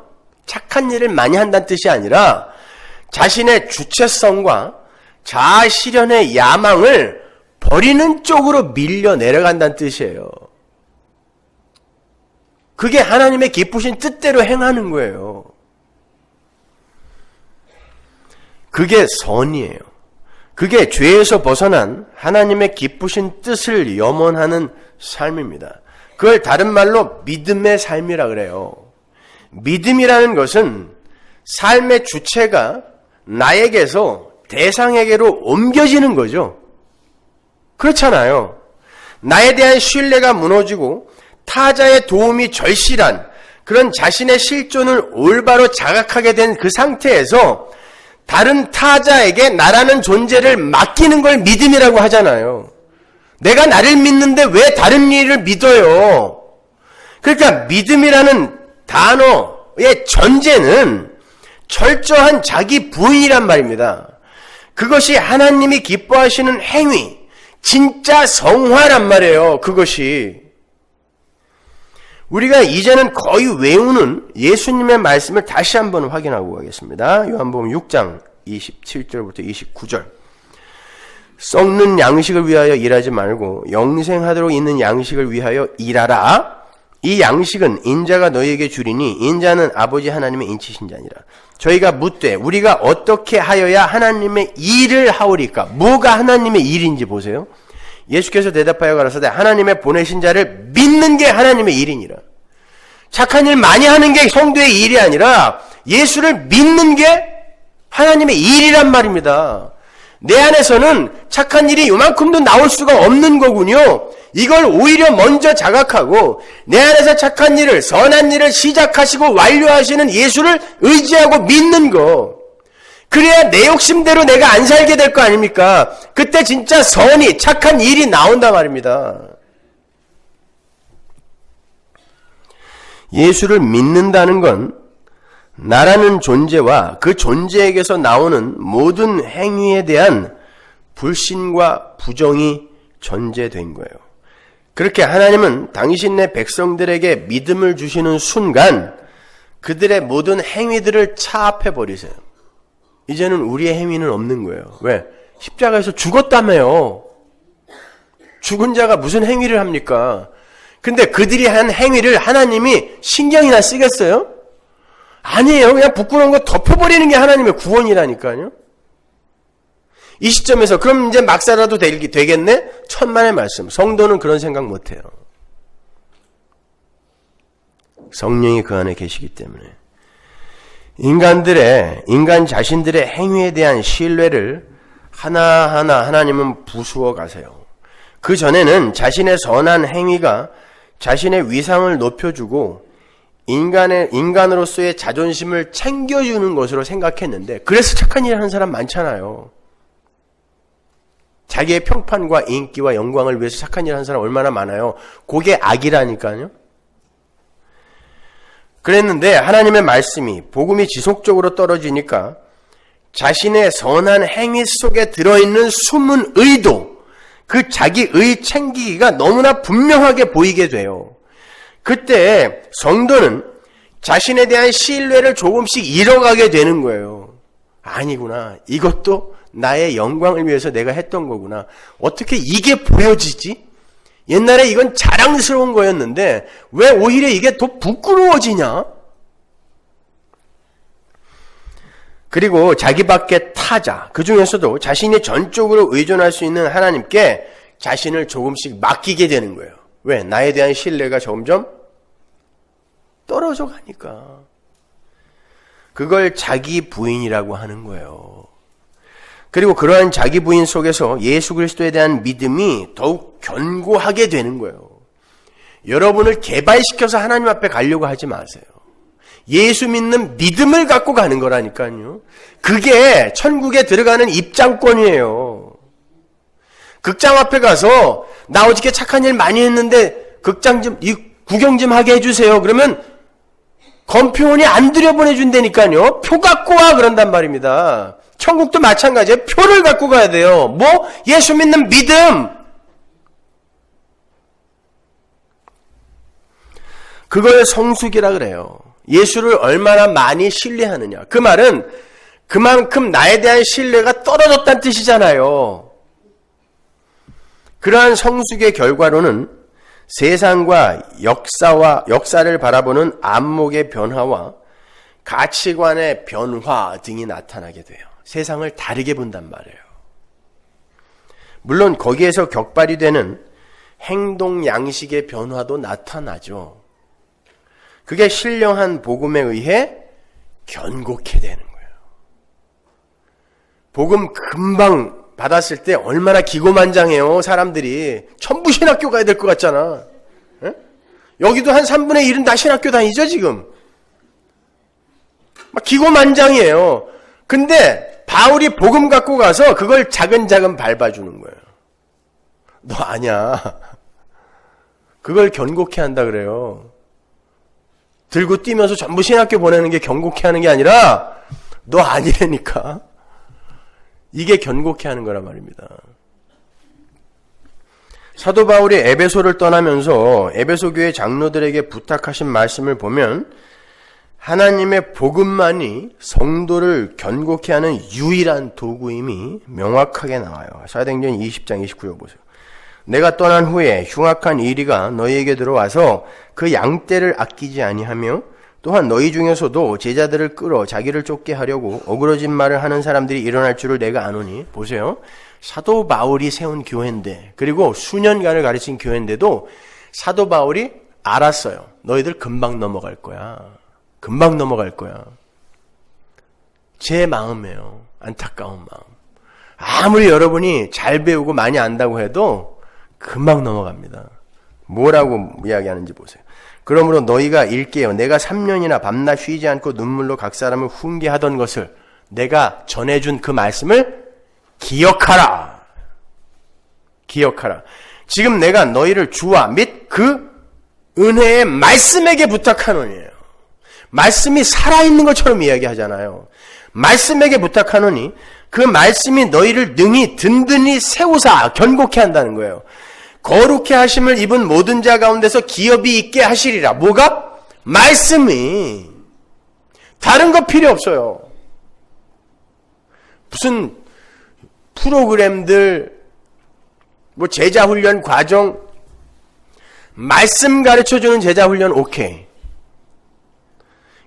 착한 일을 많이 한다는 뜻이 아니라 자신의 주체성과 자아 실현의 야망을 버리는 쪽으로 밀려 내려간다는 뜻이에요. 그게 하나님의 기쁘신 뜻대로 행하는 거예요. 그게 선이에요. 그게 죄에서 벗어난 하나님의 기쁘신 뜻을 염원하는 삶입니다. 그걸 다른 말로 믿음의 삶이라 그래요. 믿음이라는 것은 삶의 주체가 나에게서 대상에게로 옮겨지는 거죠. 그렇잖아요. 나에 대한 신뢰가 무너지고 타자의 도움이 절실한 그런 자신의 실존을 올바로 자각하게 된 그 상태에서 다른 타자에게 나라는 존재를 맡기는 걸 믿음이라고 하잖아요. 내가 나를 믿는데 왜 다른 일을 믿어요? 그러니까 믿음이라는 단어의 전제는 철저한 자기 부인이란 말입니다. 그것이 하나님이 기뻐하시는 행위, 진짜 성화란 말이에요. 그것이. 우리가 이제는 거의 외우는 예수님의 말씀을 다시 한번 확인하고 가겠습니다. 요한복음 6장 27절부터 29절. 썩는 양식을 위하여 일하지 말고 영생하도록 있는 양식을 위하여 일하라. 이 양식은 인자가 너희에게 주리니 인자는 아버지 하나님의 인치신 자니라. 저희가 묻되 우리가 어떻게 하여야 하나님의 일을 하오리까? 뭐가 하나님의 일인지 보세요. 예수께서 대답하여 가라사대 하나님의 보내신 자를 믿는 게 하나님의 일이니라. 착한 일 많이 하는 게 성도의 일이 아니라 예수를 믿는 게 하나님의 일이란 말입니다. 내 안에서는 착한 일이 요만큼도 나올 수가 없는 거군요. 이걸 오히려 먼저 자각하고 내 안에서 착한 일을, 선한 일을 시작하시고 완료하시는 예수를 의지하고 믿는 거. 그래야 내 욕심대로 내가 안 살게 될 거 아닙니까? 그때 진짜 선이, 착한 일이 나온단 말입니다. 예수를 믿는다는 건 나라는 존재와 그 존재에게서 나오는 모든 행위에 대한 불신과 부정이 전제된 거예요. 그렇게 하나님은 당신네 백성들에게 믿음을 주시는 순간 그들의 모든 행위들을 차압해 버리세요. 이제는 우리의 행위는 없는 거예요. 왜? 십자가에서 죽었다며요. 죽은 자가 무슨 행위를 합니까? 근데 그들이 한 행위를 하나님이 신경이나 쓰겠어요? 아니에요. 그냥 부끄러운 거 덮어버리는 게 하나님의 구원이라니까요. 이 시점에서 그럼 이제 막 살아도 되겠네? 천만의 말씀. 성도는 그런 생각 못해요. 성령이 그 안에 계시기 때문에. 인간 자신들의 행위에 대한 신뢰를 하나하나 하나님은 부수어 가세요. 그 전에는 자신의 선한 행위가 자신의 위상을 높여주고 인간으로서의 자존심을 챙겨주는 것으로 생각했는데, 그래서 착한 일을 하는 사람 많잖아요. 자기의 평판과 인기와 영광을 위해서 착한 일 하는 사람 얼마나 많아요. 그게 악이라니까요. 그랬는데 하나님의 말씀이, 복음이 지속적으로 떨어지니까 자신의 선한 행위 속에 들어있는 숨은 의도, 그 자기의 챙기기가 너무나 분명하게 보이게 돼요. 그때 성도는 자신에 대한 신뢰를 조금씩 잃어가게 되는 거예요. 아니구나. 이것도 나의 영광을 위해서 내가 했던 거구나. 어떻게 이게 보여지지? 옛날에 이건 자랑스러운 거였는데 왜 오히려 이게 더 부끄러워지냐? 그리고 자기 밖의 타자, 그 중에서도 자신이 전적으로 의존할 수 있는 하나님께 자신을 조금씩 맡기게 되는 거예요. 왜? 나에 대한 신뢰가 점점 떨어져 가니까. 그걸 자기 부인이라고 하는 거예요. 그리고 그러한 자기 부인 속에서 예수 그리스도에 대한 믿음이 더욱 견고하게 되는 거예요. 여러분을 개발시켜서 하나님 앞에 가려고 하지 마세요. 예수 믿는 믿음을 갖고 가는 거라니까요. 그게 천국에 들어가는 입장권이에요. 극장 앞에 가서 나 어저께 착한 일 많이 했는데 극장 좀 구경 좀 하게 해주세요. 그러면 검표원이 안 들여보내준다니까요. 표 갖고 와 그런단 말입니다. 천국도 마찬가지예요. 표를 갖고 가야 돼요. 뭐? 예수 믿는 믿음. 그걸 성숙이라 그래요. 예수를 얼마나 많이 신뢰하느냐. 그 말은 그만큼 나에 대한 신뢰가 떨어졌다는 뜻이잖아요. 그러한 성숙의 결과로는 세상과 역사를 바라보는 안목의 변화와 가치관의 변화 등이 나타나게 돼요. 세상을 다르게 본단 말이에요. 물론 거기에서 격발이 되는 행동 양식의 변화도 나타나죠. 그게 신령한 복음에 의해 견고케 되는 거예요. 복음 금방 받았을 때 얼마나 기고만장해요. 사람들이 전부 신학교 가야 될 것 같잖아. 에? 여기도 한 3분의 1은 다 신학교 다니죠 지금. 막 기고만장이에요. 근데 바울이 복음 갖고 가서 그걸 차근차근 밟아주는 거예요. 너 아냐. 그걸 견고케 한다 그래요. 들고 뛰면서 전부 신학교 보내는 게 견고케 하는 게 아니라 너 아니라니까. 이게 견고케 하는 거란 말입니다. 사도 바울이 에베소를 떠나면서 에베소 교회 장로들에게 부탁하신 말씀을 보면 하나님의 복음만이 성도를 견고케 하는 유일한 도구임이 명확하게 나와요. 사도행전 20장 29절 보세요. 내가 떠난 후에 흉악한 이리가 너희에게 들어와서 그 양떼를 아끼지 아니하며 또한 너희 중에서도 제자들을 끌어 자기를 쫓게 하려고 어그러진 말을 하는 사람들이 일어날 줄을 내가 아노니. 보세요. 사도 바울이 세운 교회인데, 그리고 수년간을 가르친 교회인데도 사도 바울이 알았어요. 너희들 금방 넘어갈 거야. 금방 넘어갈 거야. 제 마음이에요. 안타까운 마음. 아무리 여러분이 잘 배우고 많이 안다고 해도 금방 넘어갑니다. 뭐라고 이야기하는지 보세요. 그러므로 너희가 일깨어 내가 3년이나 밤낮 쉬지 않고 눈물로 각 사람을 훈계하던 것을 내가 전해준 그 말씀을 기억하라. 기억하라. 지금 내가 너희를 주와 및 그 은혜의 말씀에게 부탁하노니에요. 말씀이 살아있는 것처럼 이야기하잖아요. 말씀에게 부탁하노니 그 말씀이 너희를 능히 든든히 세우사 견고케 한다는 거예요. 거룩해 하심을 입은 모든 자 가운데서 기업이 있게 하시리라. 뭐가? 말씀이. 다른 거 필요 없어요. 무슨 프로그램들, 뭐 제자훈련 과정, 말씀 가르쳐주는 제자훈련 오케이.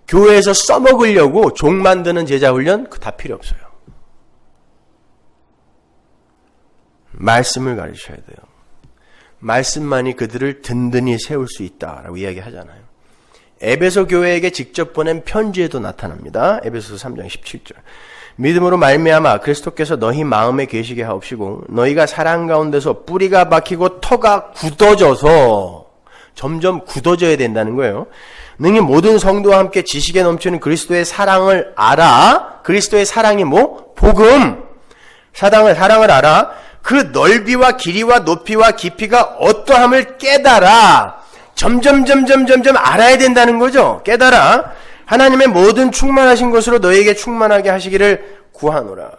교회에서 써먹으려고 종 만드는 제자훈련 그거 다 필요 없어요. 말씀을 가르쳐야 돼요. 말씀만이 그들을 든든히 세울 수 있다라고 이야기하잖아요. 에베소 교회에게 직접 보낸 편지에도 나타납니다. 에베소서 3장 17절. 믿음으로 말미암아 그리스도께서 너희 마음에 계시게 하옵시고 너희가 사랑 가운데서 뿌리가 박히고 터가 굳어져서 점점 굳어져야 된다는 거예요. 능히 모든 성도와 함께 지식에 넘치는 그리스도의 사랑을 알아. 그리스도의 사랑이 뭐? 복음. 사랑을 알아. 그 넓이와 길이와 높이와 깊이가 어떠함을 깨달아 점점 알아야 된다는 거죠. 깨달아 하나님의 모든 충만하신 것으로 너에게 충만하게 하시기를 구하노라.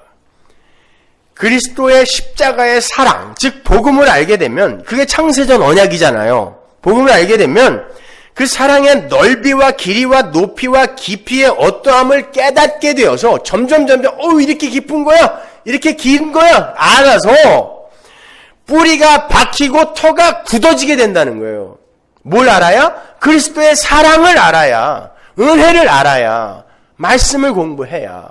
그리스도의 십자가의 사랑, 즉 복음을 알게 되면, 그게 창세전 언약이잖아요. 복음을 알게 되면 그 사랑의 넓이와 길이와 높이와 깊이의 어떠함을 깨닫게 되어서 점점 이렇게 깊은 거야, 이렇게 긴 거야 알아서 뿌리가 박히고 터가 굳어지게 된다는 거예요. 뭘 알아야? 그리스도의 사랑을 알아야, 은혜를 알아야, 말씀을 공부해야.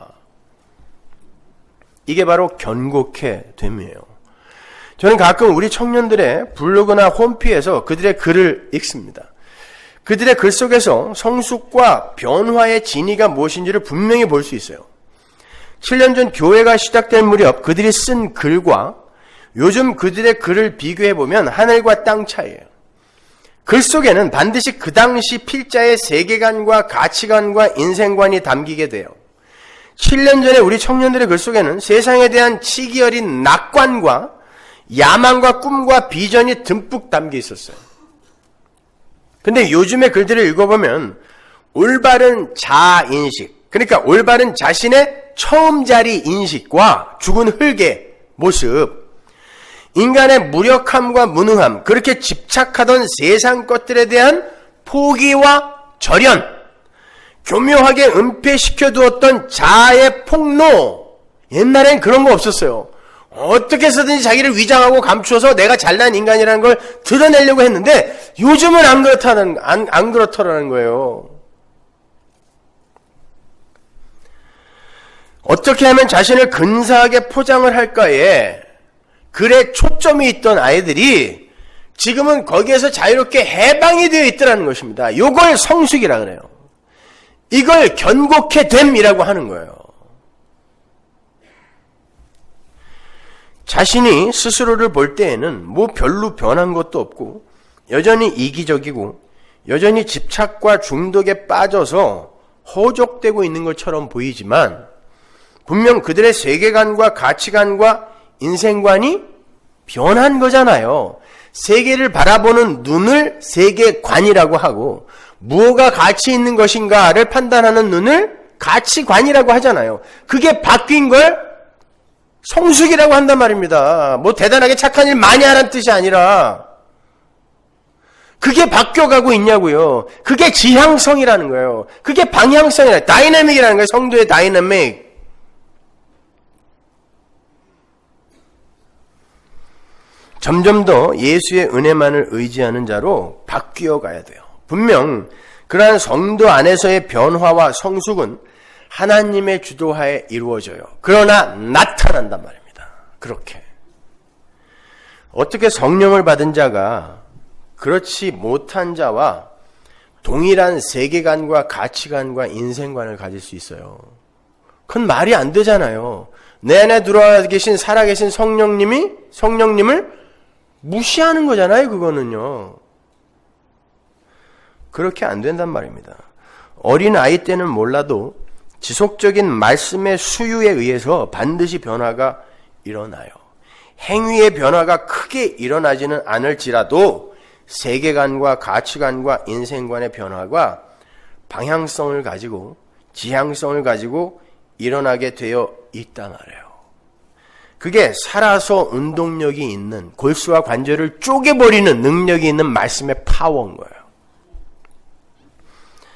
이게 바로 견고케 됨이에요. 저는 가끔 우리 청년들의 블로그나 홈피에서 그들의 글을 읽습니다. 그들의 글 속에서 성숙과 변화의 진위가 무엇인지를 분명히 볼 수 있어요. 7년 전 교회가 시작된 무렵 그들이 쓴 글과 요즘 그들의 글을 비교해보면 하늘과 땅 차이예요. 글 속에는 반드시 그 당시 필자의 세계관과 가치관과 인생관이 담기게 돼요. 7년 전에 우리 청년들의 글 속에는 세상에 대한 치기 어린 낙관과 야망과 꿈과 비전이 듬뿍 담겨 있었어요. 근데 요즘의 글들을 읽어보면 올바른 자아인식, 그러니까 올바른 자신의 처음 자리 인식과 죽은 흙의 모습, 인간의 무력함과 무능함, 그렇게 집착하던 세상 것들에 대한 포기와 절연, 교묘하게 은폐시켜두었던 자아의 폭로. 옛날엔 그런 거 없었어요. 어떻게 해서든지 자기를 위장하고 감추어서 내가 잘난 인간이라는 걸 드러내려고 했는데 요즘은 안 그렇다라는 거예요. 어떻게 하면 자신을 근사하게 포장을 할까에 글에 초점이 있던 아이들이 지금은 거기에서 자유롭게 해방이 되어 있더라는 것입니다. 이걸 성숙이라 그래요. 이걸 견고케 됨이라고 하는 거예요. 자신이 스스로를 볼 때에는 뭐 별로 변한 것도 없고 여전히 이기적이고 여전히 집착과 중독에 빠져서 허족되고 있는 것처럼 보이지만 분명 그들의 세계관과 가치관과 인생관이 변한 거잖아요. 세계를 바라보는 눈을 세계관이라고 하고 무엇가 가치 있는 것인가를 판단하는 눈을 가치관이라고 하잖아요. 그게 바뀐 걸 성숙이라고 한단 말입니다. 뭐 대단하게 착한 일 많이 하라는 뜻이 아니라 그게 바뀌어가고 있냐고요. 그게 지향성이라는 거예요. 그게 방향성이라, 다이내믹이라는 거예요. 성도의 다이내믹. 점점 더 예수의 은혜만을 의지하는 자로 바뀌어 가야 돼요. 분명 그러한 성도 안에서의 변화와 성숙은 하나님의 주도하에 이루어져요. 그러나 나타난단 말입니다. 그렇게. 어떻게 성령을 받은 자가 그렇지 못한 자와 동일한 세계관과 가치관과 인생관을 가질 수 있어요? 그건 말이 안 되잖아요. 내 안에 들어와 계신 살아계신 성령님을 무시하는 거잖아요. 그거는요. 그렇게 안 된단 말입니다. 어린 아이 때는 몰라도 지속적인 말씀의 수유에 의해서 반드시 변화가 일어나요. 행위의 변화가 크게 일어나지는 않을지라도 세계관과 가치관과 인생관의 변화가 방향성을 가지고 지향성을 가지고 일어나게 되어 있단 말이에요. 그게 살아서 운동력이 있는, 골수와 관절을 쪼개버리는 능력이 있는 말씀의 파워인 거예요.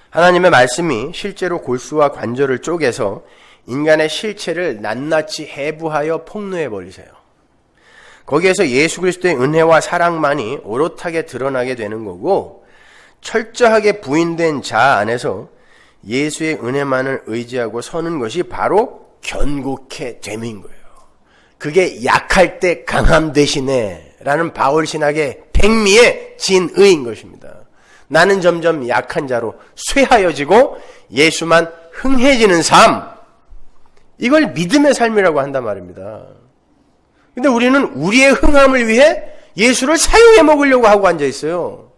하나님의 말씀이 실제로 골수와 관절을 쪼개서 인간의 실체를 낱낱이 해부하여 폭로해버리세요. 거기에서 예수 그리스도의 은혜와 사랑만이 오롯하게 드러나게 되는 거고, 철저하게 부인된 자아 안에서 예수의 은혜만을 의지하고 서는 것이 바로 견고케 됨인 거예요. 그게 약할 때 강함 대신에 라는 바울 신학의 백미의 진의인 것입니다. 나는 점점 약한 자로 쇠하여지고 예수만 흥해지는 삶, 이걸 믿음의 삶이라고 한단 말입니다. 근데 우리는 우리의 흥함을 위해 예수를 사용해 먹으려고 하고 앉아 있어요.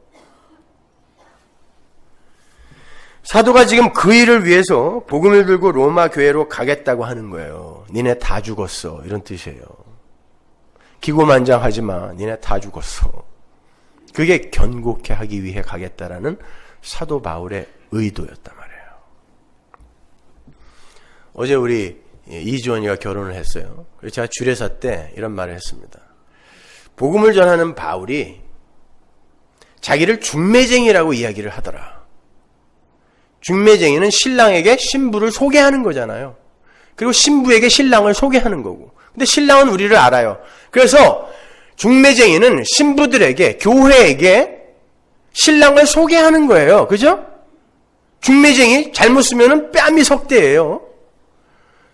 사도가 지금 그 일을 위해서 복음을 들고 로마 교회로 가겠다고 하는 거예요. 니네 다 죽었어, 이런 뜻이에요. 기고만장하지 마. 니네 다 죽었어. 그게 견고케 하기 위해 가겠다라는 사도 바울의 의도였단 말이에요. 어제 우리 이주원이가 결혼을 했어요. 그래서 제가 주례사 때 이런 말을 했습니다. 복음을 전하는 바울이 자기를 중매쟁이라고 이야기를 하더라. 중매쟁이는 신랑에게 신부를 소개하는 거잖아요. 그리고 신부에게 신랑을 소개하는 거고. 근데 신랑은 우리를 알아요. 그래서 중매쟁이는 신부들에게, 교회에게 신랑을 소개하는 거예요. 그죠? 중매쟁이 잘못 쓰면은 뺨이 석대예요.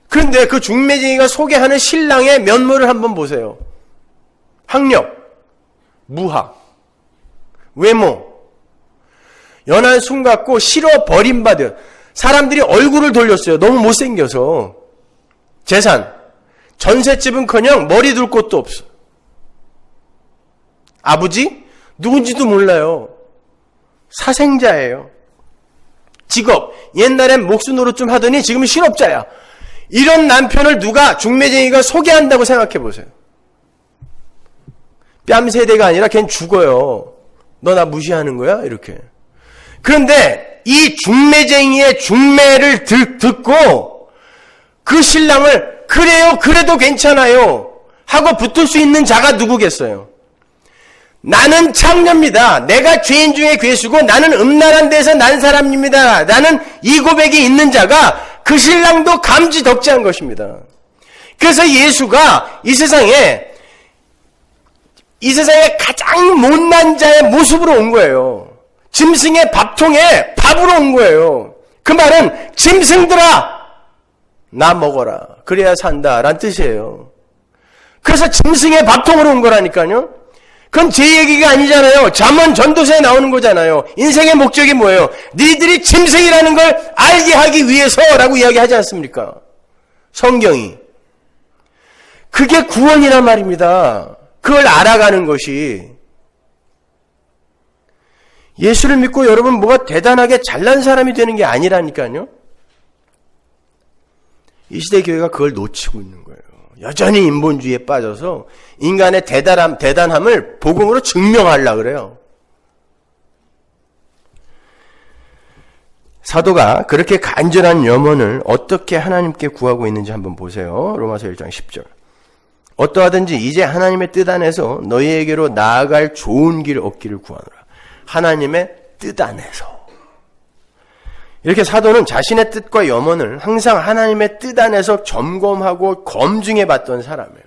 그런데 그 중매쟁이가 소개하는 신랑의 면모를 한번 보세요. 학력, 무학, 외모, 연한 숨 같고 싫어 버림받은, 사람들이 얼굴을 돌렸어요. 너무 못생겨서. 재산, 전셋집은커녕 머리 둘 곳도 없어. 아버지? 누군지도 몰라요. 사생자예요. 직업, 옛날엔 목수노릇 좀 하더니 지금은 실업자야. 이런 남편을 누가 중매쟁이가 소개한다고 생각해 보세요. 뺨세대가 아니라 걔는 죽어요. 너 나 무시하는 거야? 이렇게. 그런데 이 중매쟁이의 중매를 듣고 그 신랑을 그래요, 그래도 괜찮아요 하고 붙을 수 있는 자가 누구겠어요? 나는 창녀입니다. 내가 죄인 중에 괴수고 나는 음란한 데서 난 사람입니다. 나는 이 고백이 있는 자가 그 신랑도 감지덕지한 것입니다. 그래서 예수가 이 세상에 가장 못난 자의 모습으로 온 거예요. 짐승의 밥통에 밥으로 온 거예요. 그 말은 짐승들아 나 먹어라 그래야 산다 라는 뜻이에요. 그래서 짐승의 밥통으로 온 거라니까요. 그건 제 얘기가 아니잖아요. 잠언 전도서에 나오는 거잖아요. 인생의 목적이 뭐예요? 너희들이 짐승이라는 걸 알게 하기 위해서라고 이야기하지 않습니까? 성경이. 그게 구원이란 말입니다. 그걸 알아가는 것이. 예수를 믿고 여러분 뭐가 대단하게 잘난 사람이 되는 게 아니라니까요. 이 시대 교회가 그걸 놓치고 있는 거예요. 여전히 인본주의에 빠져서 인간의 대단함을 복음으로 증명하려고 그래요. 사도가 그렇게 간절한 염원을 어떻게 하나님께 구하고 있는지 한번 보세요. 로마서 1장 10절. 어떠하든지 이제 하나님의 뜻 안에서 너희에게로 나아갈 좋은 길 얻기를 구하노라. 하나님의 뜻 안에서. 이렇게 사도는 자신의 뜻과 염원을 항상 하나님의 뜻 안에서 점검하고 검증해 봤던 사람이에요.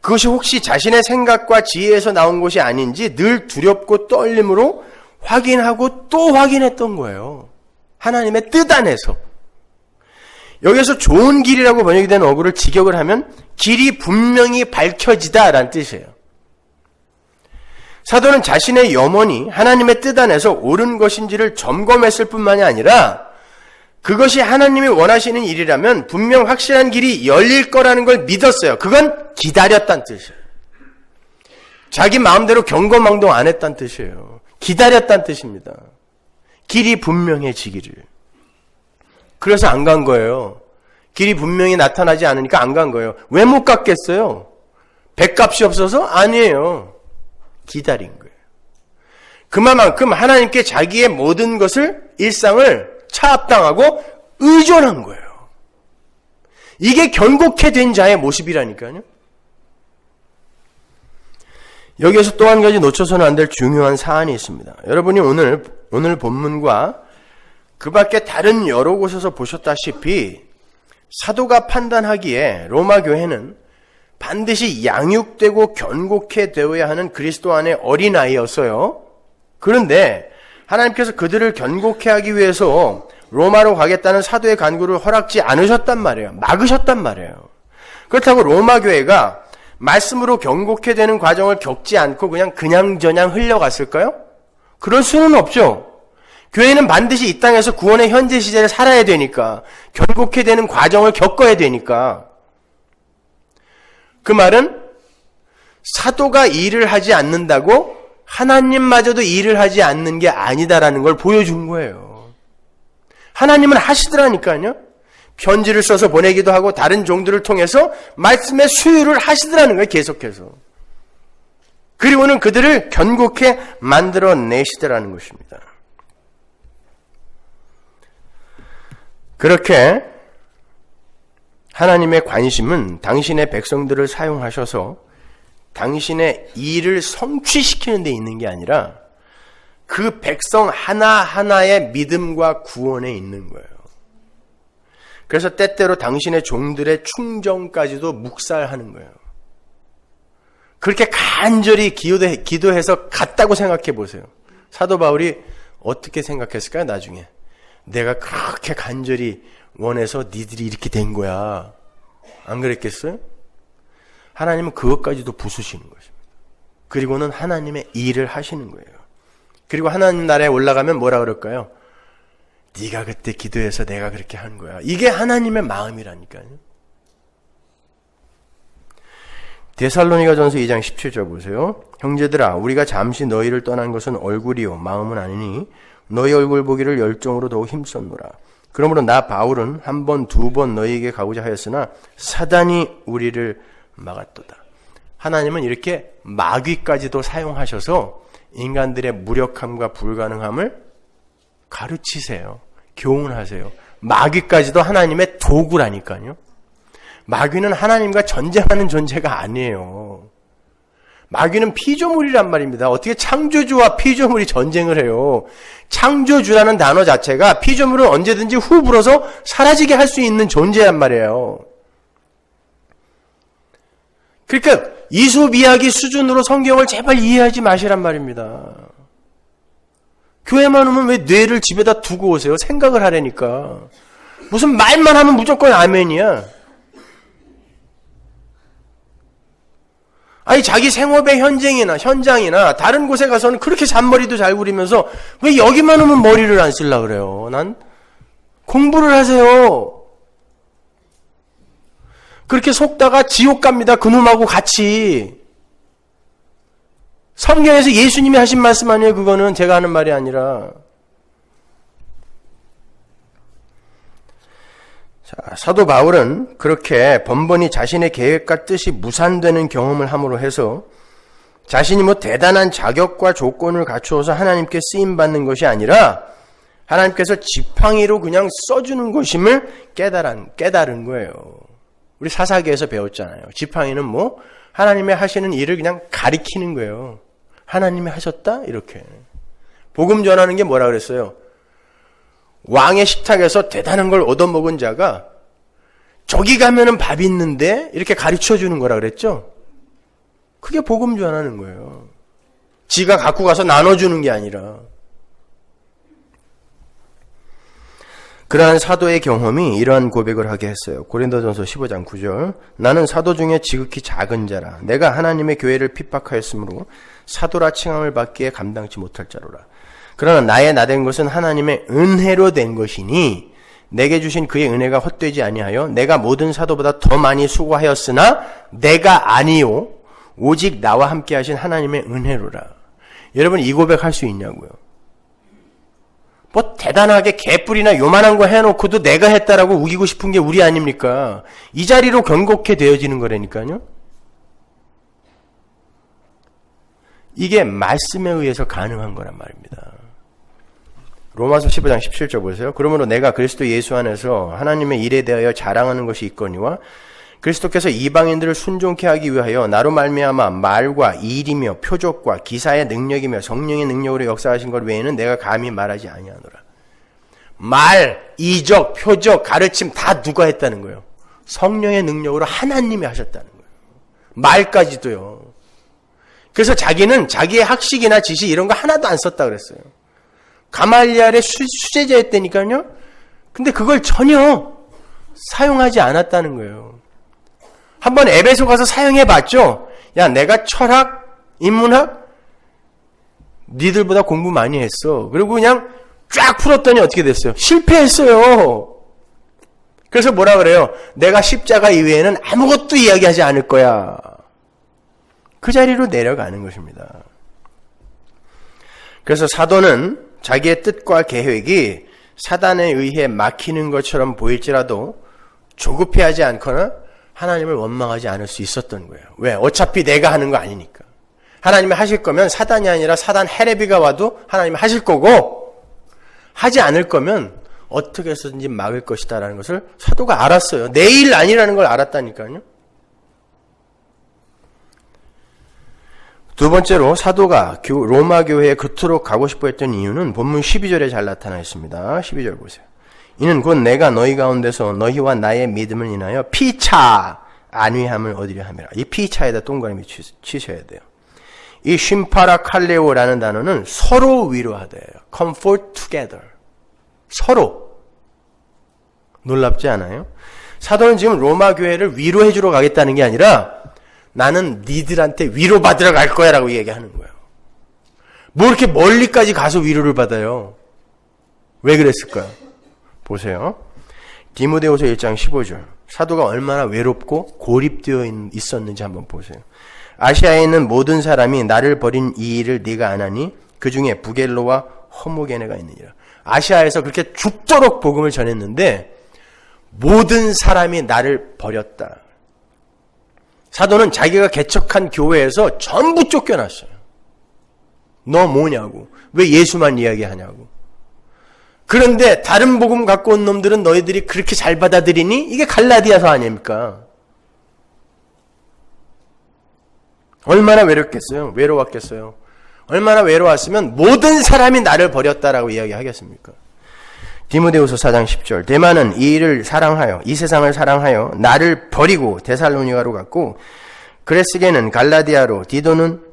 그것이 혹시 자신의 생각과 지혜에서 나온 것이 아닌지 늘 두렵고 떨림으로 확인하고 또 확인했던 거예요. 하나님의 뜻 안에서. 여기서 좋은 길이라고 번역이 된 어구를 직역을 하면 길이 분명히 밝혀지다라는 뜻이에요. 사도는 자신의 염원이 하나님의 뜻 안에서 옳은 것인지를 점검했을 뿐만이 아니라 그것이 하나님이 원하시는 일이라면 분명 확실한 길이 열릴 거라는 걸 믿었어요. 그건 기다렸다는 뜻이에요. 자기 마음대로 경거망동 안 했다는 뜻이에요. 기다렸다는 뜻입니다. 길이 분명해지기를. 그래서 안 간 거예요. 길이 분명히 나타나지 않으니까 안 간 거예요. 왜 못 갔겠어요? 백값이 없어서? 아니에요. 기다린 거예요. 그만큼 하나님께 자기의 모든 것을, 일상을 차압당하고 의존한 거예요. 이게 견고케 된 자의 모습이라니까요. 여기에서 또 한 가지 놓쳐서는 안 될 중요한 사안이 있습니다. 여러분이 오늘 본문과 그 밖에 다른 여러 곳에서 보셨다시피 사도가 판단하기에 로마 교회는 반드시 양육되고 견고케 되어야 하는 그리스도 안의 어린아이였어요. 그런데 하나님께서 그들을 견고케 하기 위해서 로마로 가겠다는 사도의 간구를 허락지 않으셨단 말이에요. 막으셨단 말이에요. 그렇다고 로마 교회가 말씀으로 견고케 되는 과정을 겪지 않고 그냥저냥 흘러갔을까요? 그럴 수는 없죠. 교회는 반드시 이 땅에서 구원의 현재 시제를 살아야 되니까, 견고케 되는 과정을 겪어야 되니까. 그 말은 사도가 일을 하지 않는다고 하나님마저도 일을 하지 않는 게 아니다라는 걸 보여준 거예요. 하나님은 하시더라니까요. 편지를 써서 보내기도 하고 다른 종들을 통해서 말씀의 수유를 하시더라는 거예요. 계속해서. 그리고는 그들을 견고케 만들어내시더라는 것입니다. 그렇게 하나님의 관심은 당신의 백성들을 사용하셔서 당신의 일을 성취시키는 데 있는 게 아니라 그 백성 하나하나의 믿음과 구원에 있는 거예요. 그래서 때때로 당신의 종들의 충정까지도 묵살하는 거예요. 그렇게 간절히 기도해서 갔다고 생각해 보세요. 사도 바울이 어떻게 생각했을까요? 나중에 내가 그렇게 간절히 원해서 니들이 이렇게 된 거야. 안 그랬겠어요? 하나님은 그것까지도 부수시는 것입니다. 그리고는 하나님의 일을 하시는 거예요. 그리고 하나님 나라에 올라가면 뭐라 그럴까요? 네가 그때 기도해서 내가 그렇게 한 거야. 이게 하나님의 마음이라니까요. 데살로니가전서 2장 17절 보세요. 형제들아 우리가 잠시 너희를 떠난 것은 얼굴이요 마음은 아니니 너희 얼굴 보기를 열정으로 더욱 힘썼노라. 그러므로 나 바울은 한 번, 두 번 너희에게 가고자 하였으나 사단이 우리를 막았도다. 하나님은 이렇게 마귀까지도 사용하셔서 인간들의 무력함과 불가능함을 가르치세요. 교훈하세요. 마귀까지도 하나님의 도구라니까요. 마귀는 하나님과 전쟁하는 존재가 아니에요. 마귀는 피조물이란 말입니다. 어떻게 창조주와 피조물이 전쟁을 해요? 창조주라는 단어 자체가 피조물을 언제든지 후 불어서 사라지게 할 수 있는 존재란 말이에요. 그러니까 이솝 이야기 수준으로 성경을 제발 이해하지 마시란 말입니다. 교회만 오면 왜 뇌를 집에다 두고 오세요? 생각을 하라니까. 무슨 말만 하면 무조건 아멘이야. 아니 자기 생업의 현장이나 다른 곳에 가서는 그렇게 잔머리도 잘 부리면서 왜 여기만 오면 머리를 안 쓰려고 그래요? 난 공부를 하세요. 그렇게 속다가 지옥 갑니다. 그놈하고 같이. 성경에서 예수님이 하신 말씀 아니에요. 그거는 제가 하는 말이 아니라. 자, 사도 바울은 그렇게 번번이 자신의 계획과 뜻이 무산되는 경험을 함으로 해서 자신이 대단한 자격과 조건을 갖추어서 하나님께 쓰임받는 것이 아니라 하나님께서 지팡이로 그냥 써주는 것임을 깨달은 거예요. 우리 사사기에서 배웠잖아요. 지팡이는 하나님의 하시는 일을 그냥 가리키는 거예요. 하나님이 하셨다? 이렇게. 복음 전하는 게 뭐라 그랬어요? 왕의 식탁에서 대단한 걸 얻어먹은 자가 저기 가면은 밥이 있는데 이렇게 가르쳐 주는 거라 그랬죠? 그게 복음 전하는 거예요. 지가 갖고 가서 나눠주는 게 아니라. 그러한 사도의 경험이 이러한 고백을 하게 했어요. 고린도전서 15장 9절. 나는 사도 중에 지극히 작은 자라. 내가 하나님의 교회를 핍박하였으므로 사도라 칭함을 받기에 감당치 못할 자로라. 그러나 나의 나된 것은 하나님의 은혜로 된 것이니 내게 주신 그의 은혜가 헛되지 아니하여 내가 모든 사도보다 더 많이 수고하였으나 내가 아니요 오직 나와 함께 하신 하나님의 은혜로라. 여러분 이 고백할 수 있냐고요? 대단하게 개뿔이나 요만한 거 해놓고도 내가 했다라고 우기고 싶은 게 우리 아닙니까? 이 자리로 견고케 되어지는 거라니까요. 이게 말씀에 의해서 가능한 거란 말입니다. 로마서 15장 17절 보세요. 그러므로 내가 그리스도 예수 안에서 하나님의 일에 대하여 자랑하는 것이 있거니와 그리스도께서 이방인들을 순종케 하기 위하여 나로 말미암아 말과 일이며 표적과 기사의 능력이며 성령의 능력으로 역사하신 것 외에는 내가 감히 말하지 아니하노라. 말, 이적, 표적, 가르침 다 누가 했다는 거예요? 성령의 능력으로 하나님이 하셨다는 거예요. 말까지도요. 그래서 자기는 자기의 학식이나 지식 이런 거 하나도 안 썼다 그랬어요. 가말리알의 수제자였다니까요. 근데 그걸 전혀 사용하지 않았다는 거예요. 한번 에베소 가서 사용해봤죠. 야, 내가 철학, 인문학 니들보다 공부 많이 했어. 그리고 그냥 쫙 풀었더니 어떻게 됐어요? 실패했어요. 그래서 뭐라 그래요? 내가 십자가 이외에는 아무것도 이야기하지 않을 거야. 그 자리로 내려가는 것입니다. 그래서 사도는 자기의 뜻과 계획이 사단에 의해 막히는 것처럼 보일지라도 조급해하지 않거나 하나님을 원망하지 않을 수 있었던 거예요. 왜? 어차피 내가 하는 거 아니니까. 하나님이 하실 거면 사단이 아니라 사단 헤레비가 와도 하나님이 하실 거고, 하지 않을 거면 어떻게 해서든지 막을 것이다라는 것을 사도가 알았어요. 내일 아니라는 걸 알았다니까요. 두 번째로 사도가 로마 교회에 그토록 가고 싶어 했던 이유는 본문 12절에 잘 나타나 있습니다. 12절 보세요. 이는 곧 내가 너희 가운데서 너희와 나의 믿음을 인하여 피차 안위함을 얻으려 함이라. 이 피차에다 동그라미 치셔야 돼요. 이 쉼파라 칼레오라는 단어는 서로 위로하대요. comfort together. 서로. 놀랍지 않아요? 사도는 지금 로마 교회를 위로해 주러 가겠다는 게 아니라 나는 니들한테 위로받으러 갈 거야 라고 얘기하는 거예요. 뭐 이렇게 멀리까지 가서 위로를 받아요? 왜 그랬을까요? 보세요. 디모데후서 1장 15절. 사도가 얼마나 외롭고 고립되어 있었는지 한번 보세요. 아시아에 있는 모든 사람이 나를 버린 이 일을 네가 아나니 그 중에 부겔로와 허무게네가 있느니라. 아시아에서 그렇게 죽도록 복음을 전했는데 모든 사람이 나를 버렸다. 사도는 자기가 개척한 교회에서 전부 쫓겨났어요. 너 뭐냐고. 왜 예수만 이야기하냐고. 그런데 다른 복음 갖고 온 놈들은 너희들이 그렇게 잘 받아들이니? 이게 갈라디아서 아닙니까? 얼마나 외롭겠어요? 외로웠겠어요? 얼마나 외로웠으면 모든 사람이 나를 버렸다라고 이야기하겠습니까? 디모데후서 4장 10절. 데마는 이 일을 사랑하여 이 세상을 사랑하여 나를 버리고 데살로니가로 갔고 그레스게는 갈라디아로 디도는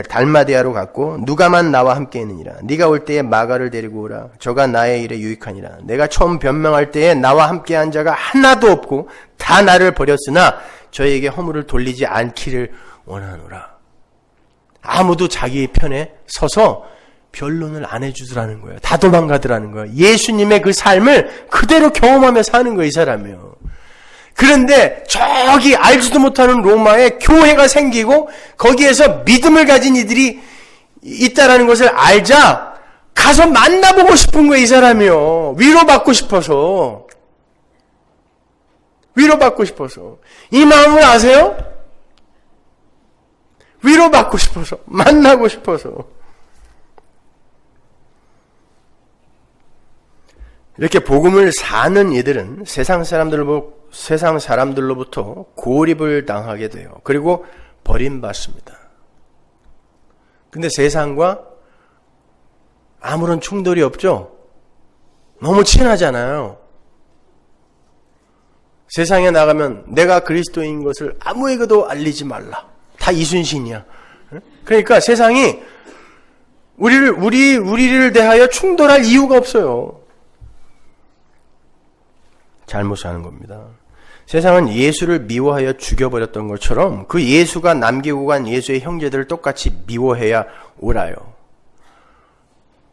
달마디아로 갔고 누가만 나와 함께 있느니라. 네가 올 때에 마가를 데리고 오라. 저가 나의 일에 유익하니라. 내가 처음 변명할 때에 나와 함께한 자가 하나도 없고 다 나를 버렸으나 저에게 허물을 돌리지 않기를 원하노라. 아무도 자기 편에 서서 변론을 안 해주더라는 거예요. 다 도망가더라는 거예요. 예수님의 그 삶을 그대로 경험하며 사는 거예요, 이 사람이요. 그런데 저기 알지도 못하는 로마에 교회가 생기고 거기에서 믿음을 가진 이들이 있다라는 것을 알자 가서 만나보고 싶은 거예요, 이 사람이요. 위로받고 싶어서. 위로받고 싶어서. 이 마음을 아세요? 위로받고 싶어서. 만나고 싶어서. 이렇게 복음을 사는 이들은 세상 사람들로부터 고립을 당하게 돼요. 그리고 버림받습니다. 근데 세상과 아무런 충돌이 없죠? 너무 친하잖아요. 세상에 나가면 내가 그리스도인 것을 아무에게도 알리지 말라. 다 이순신이야. 그러니까 세상이 우리를 대하여 충돌할 이유가 없어요. 잘못 사는 겁니다. 세상은 예수를 미워하여 죽여버렸던 것처럼 그 예수가 남기고 간 예수의 형제들을 똑같이 미워해야 옳아요.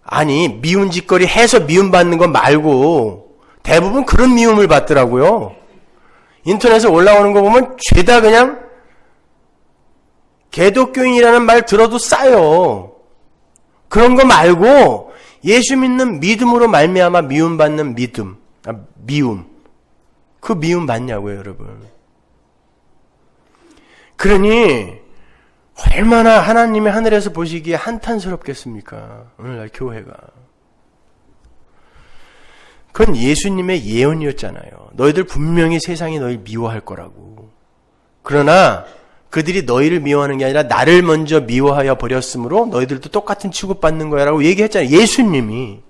아니, 미운 짓거리 해서 미움받는 거 말고 대부분 그런 미움을 받더라고요. 인터넷에 올라오는 거 보면 죄다 그냥 개독교인이라는 말 들어도 싸요. 그런 거 말고 예수 믿는 믿음으로 말미암아 미움받는 미움. 그 미움 맞냐고요, 여러분. 그러니 얼마나 하나님의 하늘에서 보시기에 한탄스럽겠습니까? 오늘날 교회가. 그건 예수님의 예언이었잖아요. 너희들 분명히 세상이 너희를 미워할 거라고. 그러나 그들이 너희를 미워하는 게 아니라 나를 먼저 미워하여 버렸으므로 너희들도 똑같은 취급받는 거야 라고 얘기했잖아요. 예수님이.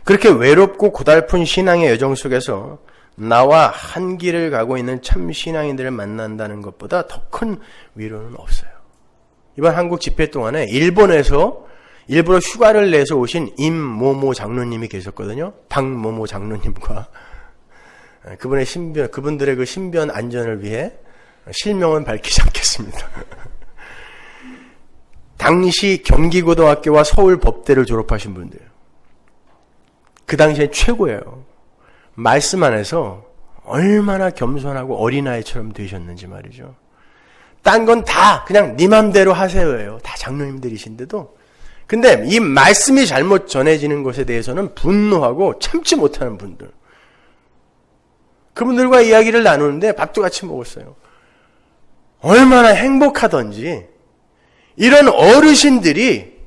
그렇게 외롭고 고달픈 신앙의 여정 속에서 나와 한 길을 가고 있는 참 신앙인들을 만난다는 것보다 더 큰 위로는 없어요. 이번 한국 집회 동안에 일본에서 일부러 휴가를 내서 오신 임모모 장로님이 계셨거든요. 박모모 장로님과 그분들의 그 신변 안전을 위해 실명은 밝히지 않겠습니다. 당시 경기고등학교와 서울법대를 졸업하신 분들. 그 당시에 최고예요. 말씀 안에서 얼마나 겸손하고 어린아이처럼 되셨는지 말이죠. 딴 건 다 그냥 네 맘대로 하세요예요. 다 장로님들이신데도. 근데 이 말씀이 잘못 전해지는 것에 대해서는 분노하고 참지 못하는 분들. 그분들과 이야기를 나누는데 밥도 같이 먹었어요. 얼마나 행복하던지 이런 어르신들이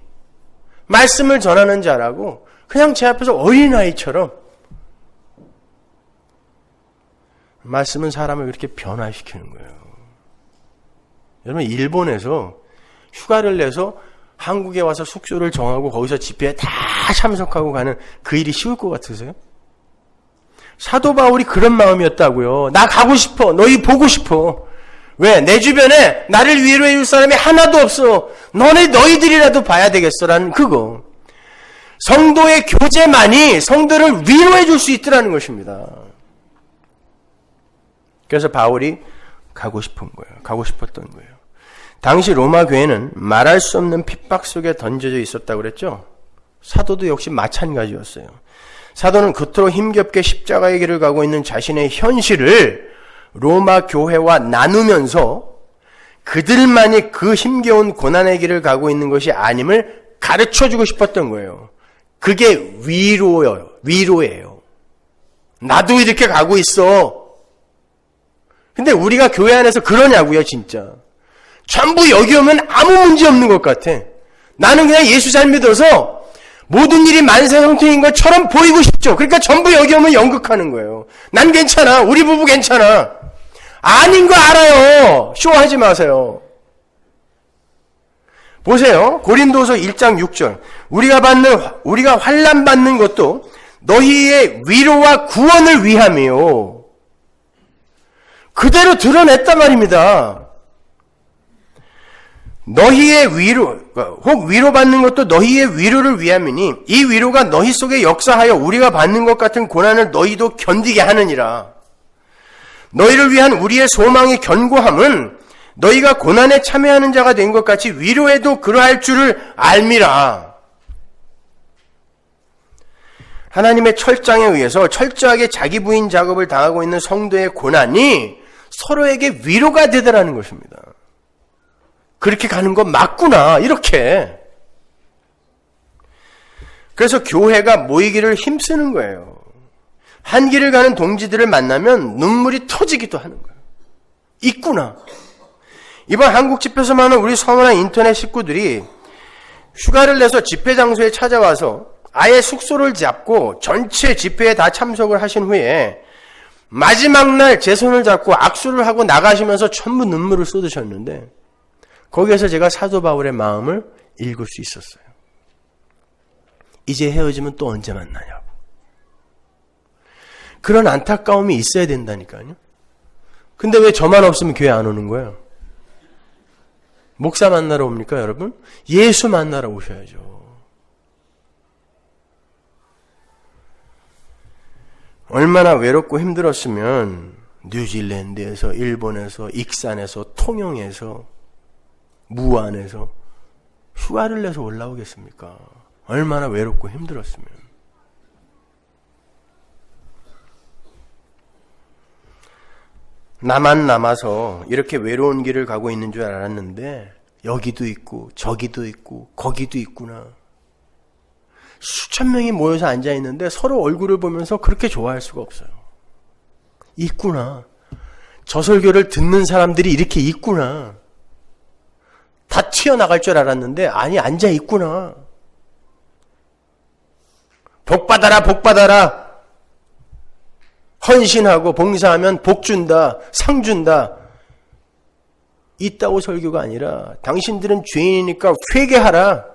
말씀을 전하는 자라고 그냥 제 앞에서 어린아이처럼 말씀은 사람을 그렇게 변화시키는 거예요. 여러분, 일본에서 휴가를 내서 한국에 와서 숙소를 정하고 거기서 집회에 다 참석하고 가는 그 일이 쉬울 것 같으세요? 사도 바울이 그런 마음이었다고요. 나 가고 싶어. 너희 보고 싶어. 왜? 내 주변에 나를 위로해 줄 사람이 하나도 없어. 너희들이라도 봐야 되겠어라는 그거. 성도의 교제만이 성도를 위로해 줄 수 있더라는 것입니다. 그래서 바울이 가고 싶은 거예요. 가고 싶었던 거예요. 당시 로마 교회는 말할 수 없는 핍박 속에 던져져 있었다고 그랬죠. 사도도 역시 마찬가지였어요. 사도는 그토록 힘겹게 십자가의 길을 가고 있는 자신의 현실을 로마 교회와 나누면서 그들만이 그 힘겨운 고난의 길을 가고 있는 것이 아님을 가르쳐주고 싶었던 거예요. 그게 위로예요. 나도 이렇게 가고 있어. 근데 우리가 교회 안에서 그러냐고요, 진짜. 전부 여기 오면 아무 문제 없는 것 같아. 나는 그냥 예수 잘 믿어서 모든 일이 만사형통인 것처럼 보이고 싶죠. 그러니까 전부 여기 오면 연극하는 거예요. 난 괜찮아. 우리 부부 괜찮아. 아닌 거 알아요. 쇼하지 마세요. 보세요. 고린도서 1장 6절. 우리가 환난 받는 것도 너희의 위로와 구원을 위함이요. 그대로 드러냈단 말입니다. 너희의 혹 위로받는 것도 너희의 위로를 위함이니 이 위로가 너희 속에 역사하여 우리가 받는 것 같은 고난을 너희도 견디게 하느니라. 너희를 위한 우리의 소망의 견고함은 너희가 고난에 참여하는 자가 된 것 같이 위로에도 그러할 줄을 알미라. 하나님의 철장에 의해서 철저하게 자기 부인 작업을 당하고 있는 성도의 고난이 서로에게 위로가 되더라는 것입니다. 그렇게 가는 건 맞구나, 이렇게. 그래서 교회가 모이기를 힘쓰는 거예요. 한 길을 가는 동지들을 만나면 눈물이 터지기도 하는 거예요. 있구나. 이번 한국 집회에서 많은 우리 성원한 인터넷 식구들이 휴가를 내서 집회 장소에 찾아와서 아예 숙소를 잡고 전체 집회에 다 참석을 하신 후에 마지막 날 제 손을 잡고 악수를 하고 나가시면서 전부 눈물을 쏟으셨는데 거기에서 제가 사도 바울의 마음을 읽을 수 있었어요. 이제 헤어지면 또 언제 만나냐고. 그런 안타까움이 있어야 된다니까요. 근데 왜 저만 없으면 교회 안 오는 거예요? 목사 만나러 옵니까, 여러분? 예수 만나러 오셔야죠. 얼마나 외롭고 힘들었으면 뉴질랜드에서, 일본에서, 익산에서, 통영에서, 무안에서 휴가를 내서 올라오겠습니까? 얼마나 외롭고 힘들었으면. 나만 남아서 이렇게 외로운 길을 가고 있는 줄 알았는데 여기도 있고 저기도 있고 거기도 있구나. 수천 명이 모여서 앉아있는데 서로 얼굴을 보면서 그렇게 좋아할 수가 없어요. 있구나. 저 설교를 듣는 사람들이 이렇게 있구나. 다 튀어나갈 줄 알았는데 아니, 앉아있구나. 복받아라, 복받아라. 헌신하고 봉사하면 복 준다, 상 준다. 있다고 설교가 아니라 당신들은 죄인이니까 회개하라.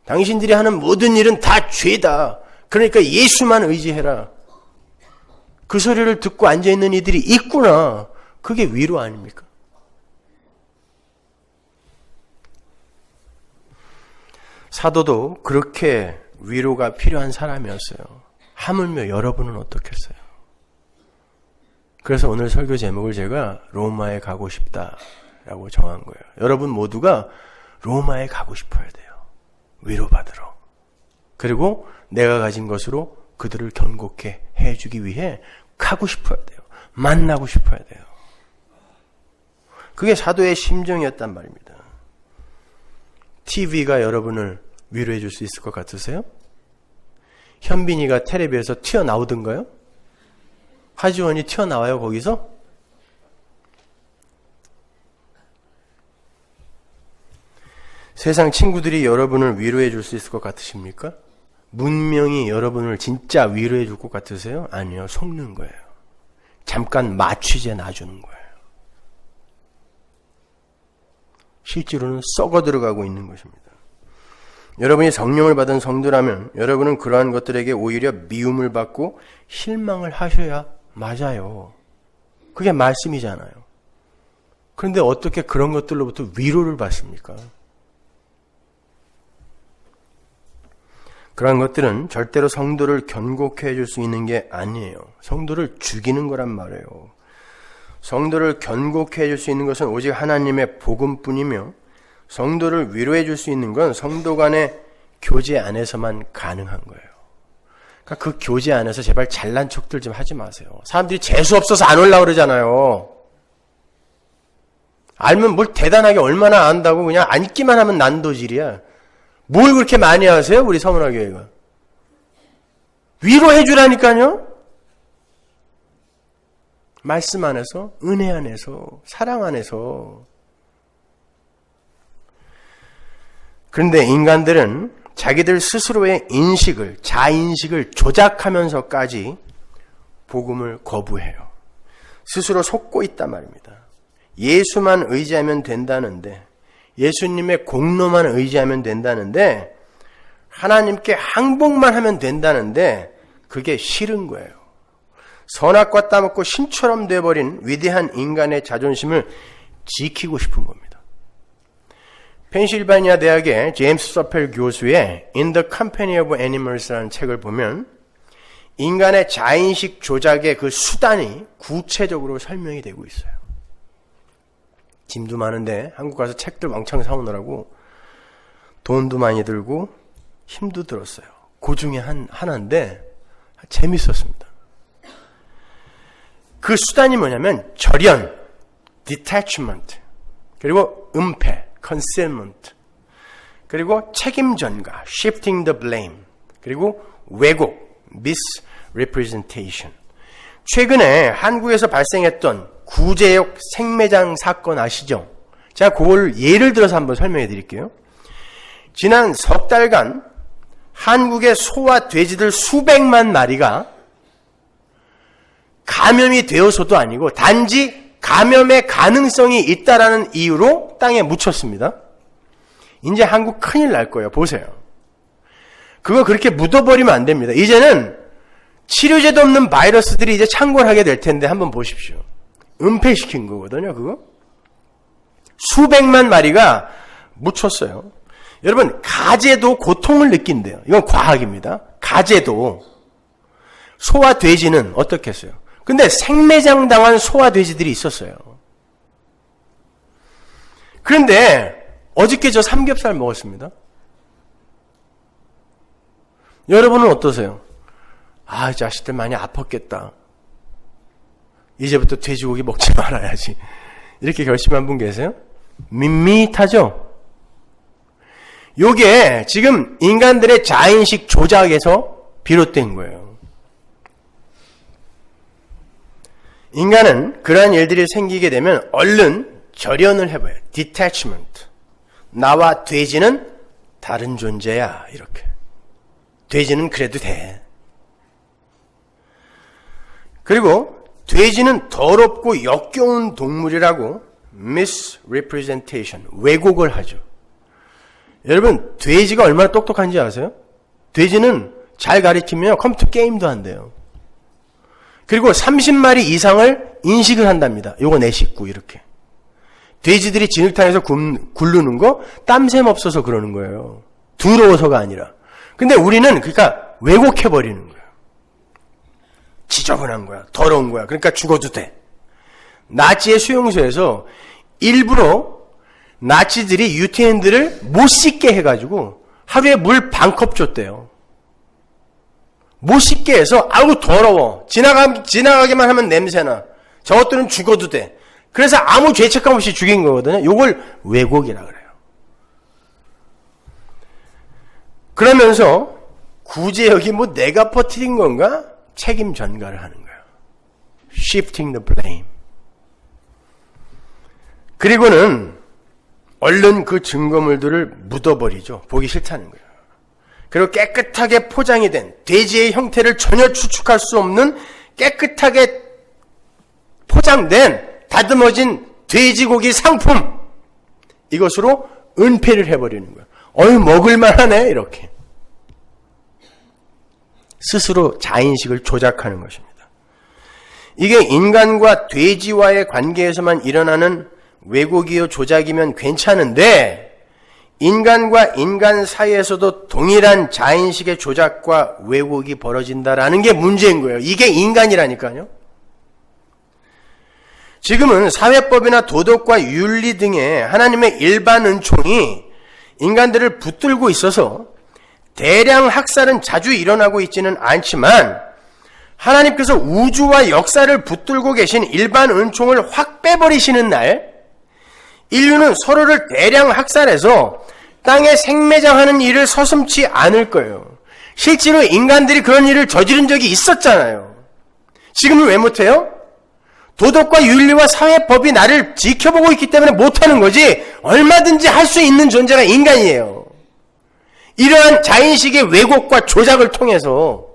당신들이 하는 모든 일은 다 죄다. 그러니까 예수만 의지해라. 그 소리를 듣고 앉아있는 이들이 있구나. 그게 위로 아닙니까? 사도도 그렇게 위로가 필요한 사람이었어요. 하물며 여러분은 어떻겠어요? 그래서 오늘 설교 제목을 제가 로마에 가고 싶다라고 정한 거예요. 여러분 모두가 로마에 가고 싶어야 돼요. 위로받으러. 그리고 내가 가진 것으로 그들을 견고케 해주기 위해 가고 싶어야 돼요. 만나고 싶어야 돼요. 그게 사도의 심정이었단 말입니다. TV가 여러분을 위로해 줄 수 있을 것 같으세요? 현빈이가 텔레비에서 튀어나오던가요? 하지원이 튀어나와요, 거기서? 세상 친구들이 여러분을 위로해 줄 수 있을 것 같으십니까? 문명이 여러분을 진짜 위로해 줄 것 같으세요? 아니요, 속는 거예요. 잠깐 마취제 놔주는 거예요. 실제로는 썩어 들어가고 있는 것입니다. 여러분이 성령을 받은 성도라면 여러분은 그러한 것들에게 오히려 미움을 받고 실망을 하셔야 맞아요. 그게 말씀이잖아요. 그런데 어떻게 그런 것들로부터 위로를 받습니까? 그런 것들은 절대로 성도를 견고케 해줄 수 있는 게 아니에요. 성도를 죽이는 거란 말이에요. 성도를 견고케 해줄 수 있는 것은 오직 하나님의 복음뿐이며 성도를 위로해 줄 수 있는 건 성도 간의 교제 안에서만 가능한 거예요. 그러니까 그 교제 안에서 제발 잘난 척들 좀 하지 마세요. 사람들이 재수 없어서 안 올라오고 그러잖아요. 알면 뭘 대단하게 얼마나 안다고 그냥 앉기만 하면 난도질이야. 뭘 그렇게 많이 하세요? 우리 서문화교회가. 위로해 주라니까요. 말씀 안에서, 은혜 안에서, 사랑 안에서. 그런데 인간들은 자기들 스스로의 인식을, 자인식을 조작하면서까지 복음을 거부해요. 스스로 속고 있단 말입니다. 예수만 의지하면 된다는데, 예수님의 공로만 의지하면 된다는데, 하나님께 항복만 하면 된다는데 그게 싫은 거예요. 선악과 따먹고 신처럼 돼버린 위대한 인간의 자존심을 지키고 싶은 겁니다. 펜실바니아 대학의 제임스 서펠 교수의 In the Company of Animals라는 책을 보면 인간의 자인식 조작의 그 수단이 구체적으로 설명이 되고 있어요. 짐도 많은데 한국 가서 책들 왕창 사오느라고 돈도 많이 들고 힘도 들었어요. 그 중에 하나인데 재밌었습니다. 그 수단이 뭐냐면 절연, detachment, 그리고 은폐, concealment, 그리고 책임 전가, shifting the blame, 그리고 왜곡, misrepresentation. 최근에 한국에서 발생했던 구제역 생매장 사건 아시죠? 제가 그걸 예를 들어서 한번 설명해 드릴게요. 지난 석 달간 한국의 소와 돼지들 수백만 마리가 감염이 되어서도 아니고 단지 감염의 가능성이 있다라는 이유로 땅에 묻혔습니다. 이제 한국 큰일 날 거예요. 보세요. 그거 그렇게 묻어버리면 안 됩니다. 이제는 치료제도 없는 바이러스들이 이제 창궐하게 될 텐데 한번 보십시오. 은폐시킨 거거든요, 그거. 수백만 마리가 묻혔어요. 여러분, 가재도 고통을 느낀대요. 이건 과학입니다. 가재도. 소와 돼지는 어떻게 했어요? 근데 생매장 당한 소와 돼지들이 있었어요. 그런데 어저께 저 삼겹살 먹었습니다. 여러분은 어떠세요? 아, 이 자식들 많이 아팠겠다. 이제부터 돼지고기 먹지 말아야지. 이렇게 결심한 분 계세요? 밋밋하죠? 요게 지금 인간들의 자인식 조작에서 비롯된 거예요. 인간은 그러한 일들이 생기게 되면 얼른 절연을 해봐요. detachment. 나와 돼지는 다른 존재야. 이렇게. 돼지는 그래도 돼. 그리고 돼지는 더럽고 역겨운 동물이라고 misrepresentation, 왜곡을 하죠. 여러분, 돼지가 얼마나 똑똑한지 아세요? 돼지는 잘 가르치면 컴퓨터 게임도 한대요. 그리고 30마리 이상을 인식을 한답니다. 요거 내 식구 이렇게. 돼지들이 진흙탕에서 굴르는 거 땀샘 없어서 그러는 거예요. 더러워서가 아니라. 근데 우리는 그러니까 왜곡해버리는 거예요. 지저분한 거야. 더러운 거야. 그러니까 죽어도 돼. 나치의 수용소에서 일부러 나치들이 유태인들을 못 씻게 해가지고 하루에 물 반 컵 줬대요. 못 씻게 해서 아우 더러워. 지나가기만 하면 냄새나. 저것들은 죽어도 돼. 그래서 아무 죄책감 없이 죽인 거거든요. 요걸 왜곡이라 그래요. 그러면서 굳이 여기 뭐 내가 퍼뜨린 건가? 책임 전가를 하는 거예요. Shifting the blame. 그리고는 얼른 그 증거물들을 묻어버리죠. 보기 싫다는 거예요. 그리고 깨끗하게 포장이 된 돼지의 형태를 전혀 추측할 수 없는 깨끗하게 포장된 다듬어진 돼지고기 상품, 이것으로 은폐를 해버리는 거예요. 먹을만하네, 이렇게. 스스로 자인식을 조작하는 것입니다. 이게 인간과 돼지와의 관계에서만 일어나는 왜곡이요 조작이면 괜찮은데, 인간과 인간 사이에서도 동일한 자인식의 조작과 왜곡이 벌어진다라는 게 문제인 거예요. 이게 인간이라니까요. 지금은 사회법이나 도덕과 윤리 등의 하나님의 일반 은총이 인간들을 붙들고 있어서 대량 학살은 자주 일어나고 있지는 않지만, 하나님께서 우주와 역사를 붙들고 계신 일반 은총을 확 빼버리시는 날, 인류는 서로를 대량 학살해서 땅에 생매장하는 일을 서슴지 않을 거예요. 실제로 인간들이 그런 일을 저지른 적이 있었잖아요. 지금은 왜 못해요? 도덕과 윤리와 사회법이 나를 지켜보고 있기 때문에 못하는 거지, 얼마든지 할 수 있는 존재가 인간이에요. 이러한 자인식의 왜곡과 조작을 통해서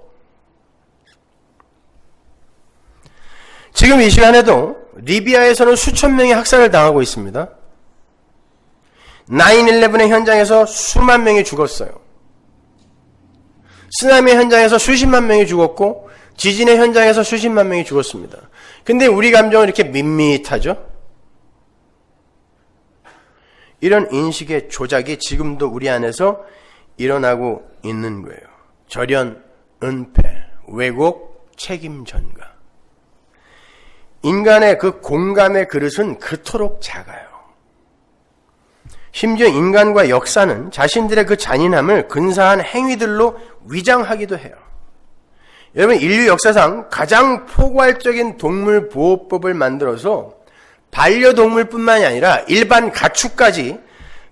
지금 이 시간에도 리비아에서는 수천 명이 학살을 당하고 있습니다. 9/11의 현장에서 수만 명이 죽었어요. 쓰나미 현장에서 수십만 명이 죽었고, 지진의 현장에서 수십만 명이 죽었습니다. 근데 우리 감정은 이렇게 밋밋하죠? 이런 인식의 조작이 지금도 우리 안에서 일어나고 있는 거예요. 절연, 은폐, 왜곡, 책임 전가. 인간의 그 공감의 그릇은 그토록 작아요. 심지어 인간과 역사는 자신들의 그 잔인함을 근사한 행위들로 위장하기도 해요. 여러분, 인류 역사상 가장 포괄적인 동물보호법을 만들어서 반려동물뿐만이 아니라 일반 가축까지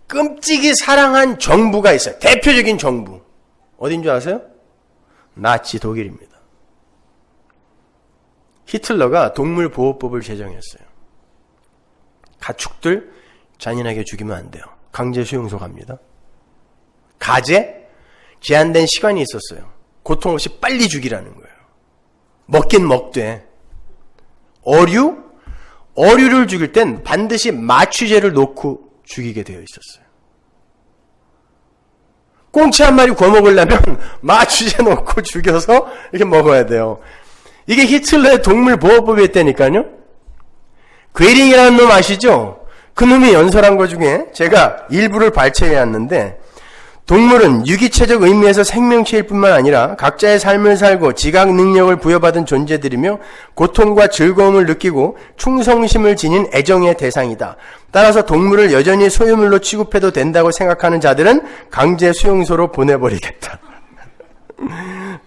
끔찍이 사랑한 정부가 있어요. 대표적인 정부. 어딘 줄 아세요? 나치 독일입니다. 히틀러가 동물보호법을 제정했어요. 가축들 잔인하게 죽이면 안 돼요. 강제 수용소 갑니다. 가제? 제한된 시간이 있었어요. 고통 없이 빨리 죽이라는 거예요. 먹긴 먹되. 어류를 죽일 땐 반드시 마취제를 놓고 죽이게 되어 있었어요. 꽁치 한 마리 구워 먹으려면 마취제 놓고 죽여서 이렇게 먹어야 돼요. 이게 히틀러의 동물보호법이었다니까요. 괴링이라는 놈 아시죠? 그 놈이 연설한 것 중에 제가 일부를 발췌해왔는데, 동물은 유기체적 의미에서 생명체일 뿐만 아니라 각자의 삶을 살고 지각 능력을 부여받은 존재들이며 고통과 즐거움을 느끼고 충성심을 지닌 애정의 대상이다. 따라서 동물을 여전히 소유물로 취급해도 된다고 생각하는 자들은 강제 수용소로 보내버리겠다.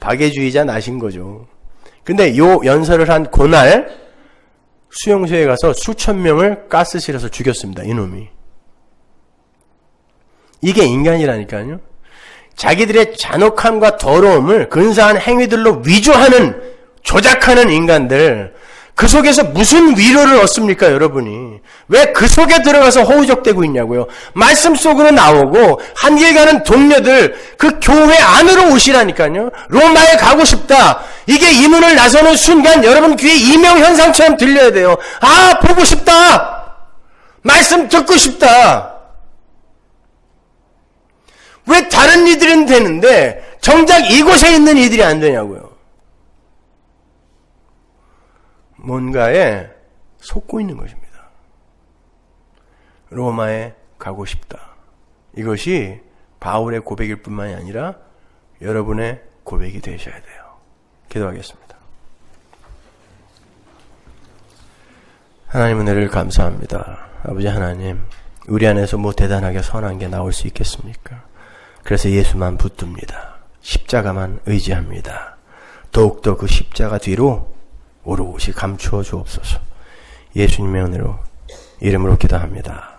박애주의자 나신 거죠. 근데 요 연설을 한 그날 수용소에 가서 수천 명을 가스 실어서 죽였습니다. 이놈이. 이게 인간이라니까요. 자기들의 잔혹함과 더러움을 근사한 행위들로 위조하는, 조작하는 인간들, 그 속에서 무슨 위로를 얻습니까, 여러분이? 왜 그 속에 들어가서 허우적대고 있냐고요. 말씀 속으로 나오고 한길 가는 동료들, 그 교회 안으로 오시라니까요. 로마에 가고 싶다. 이게 이 문을 나서는 순간 여러분 귀에 이명현상처럼 들려야 돼요. 아, 보고 싶다. 말씀 듣고 싶다. 왜 다른 이들은 되는데 정작 이곳에 있는 이들이 안 되냐고요. 뭔가에 속고 있는 것입니다. 로마에 가고 싶다. 이것이 바울의 고백일 뿐만이 아니라 여러분의 고백이 되셔야 돼요. 기도하겠습니다. 하나님 은혜를 감사합니다. 아버지 하나님, 우리 안에서 뭐 대단하게 선한 게 나올 수 있겠습니까? 그래서 예수만 붙듭니다. 십자가만 의지합니다. 더욱더 그 십자가 뒤로 오롯이 감추어 주옵소서. 예수님의 은혜로 이름으로 기도합니다.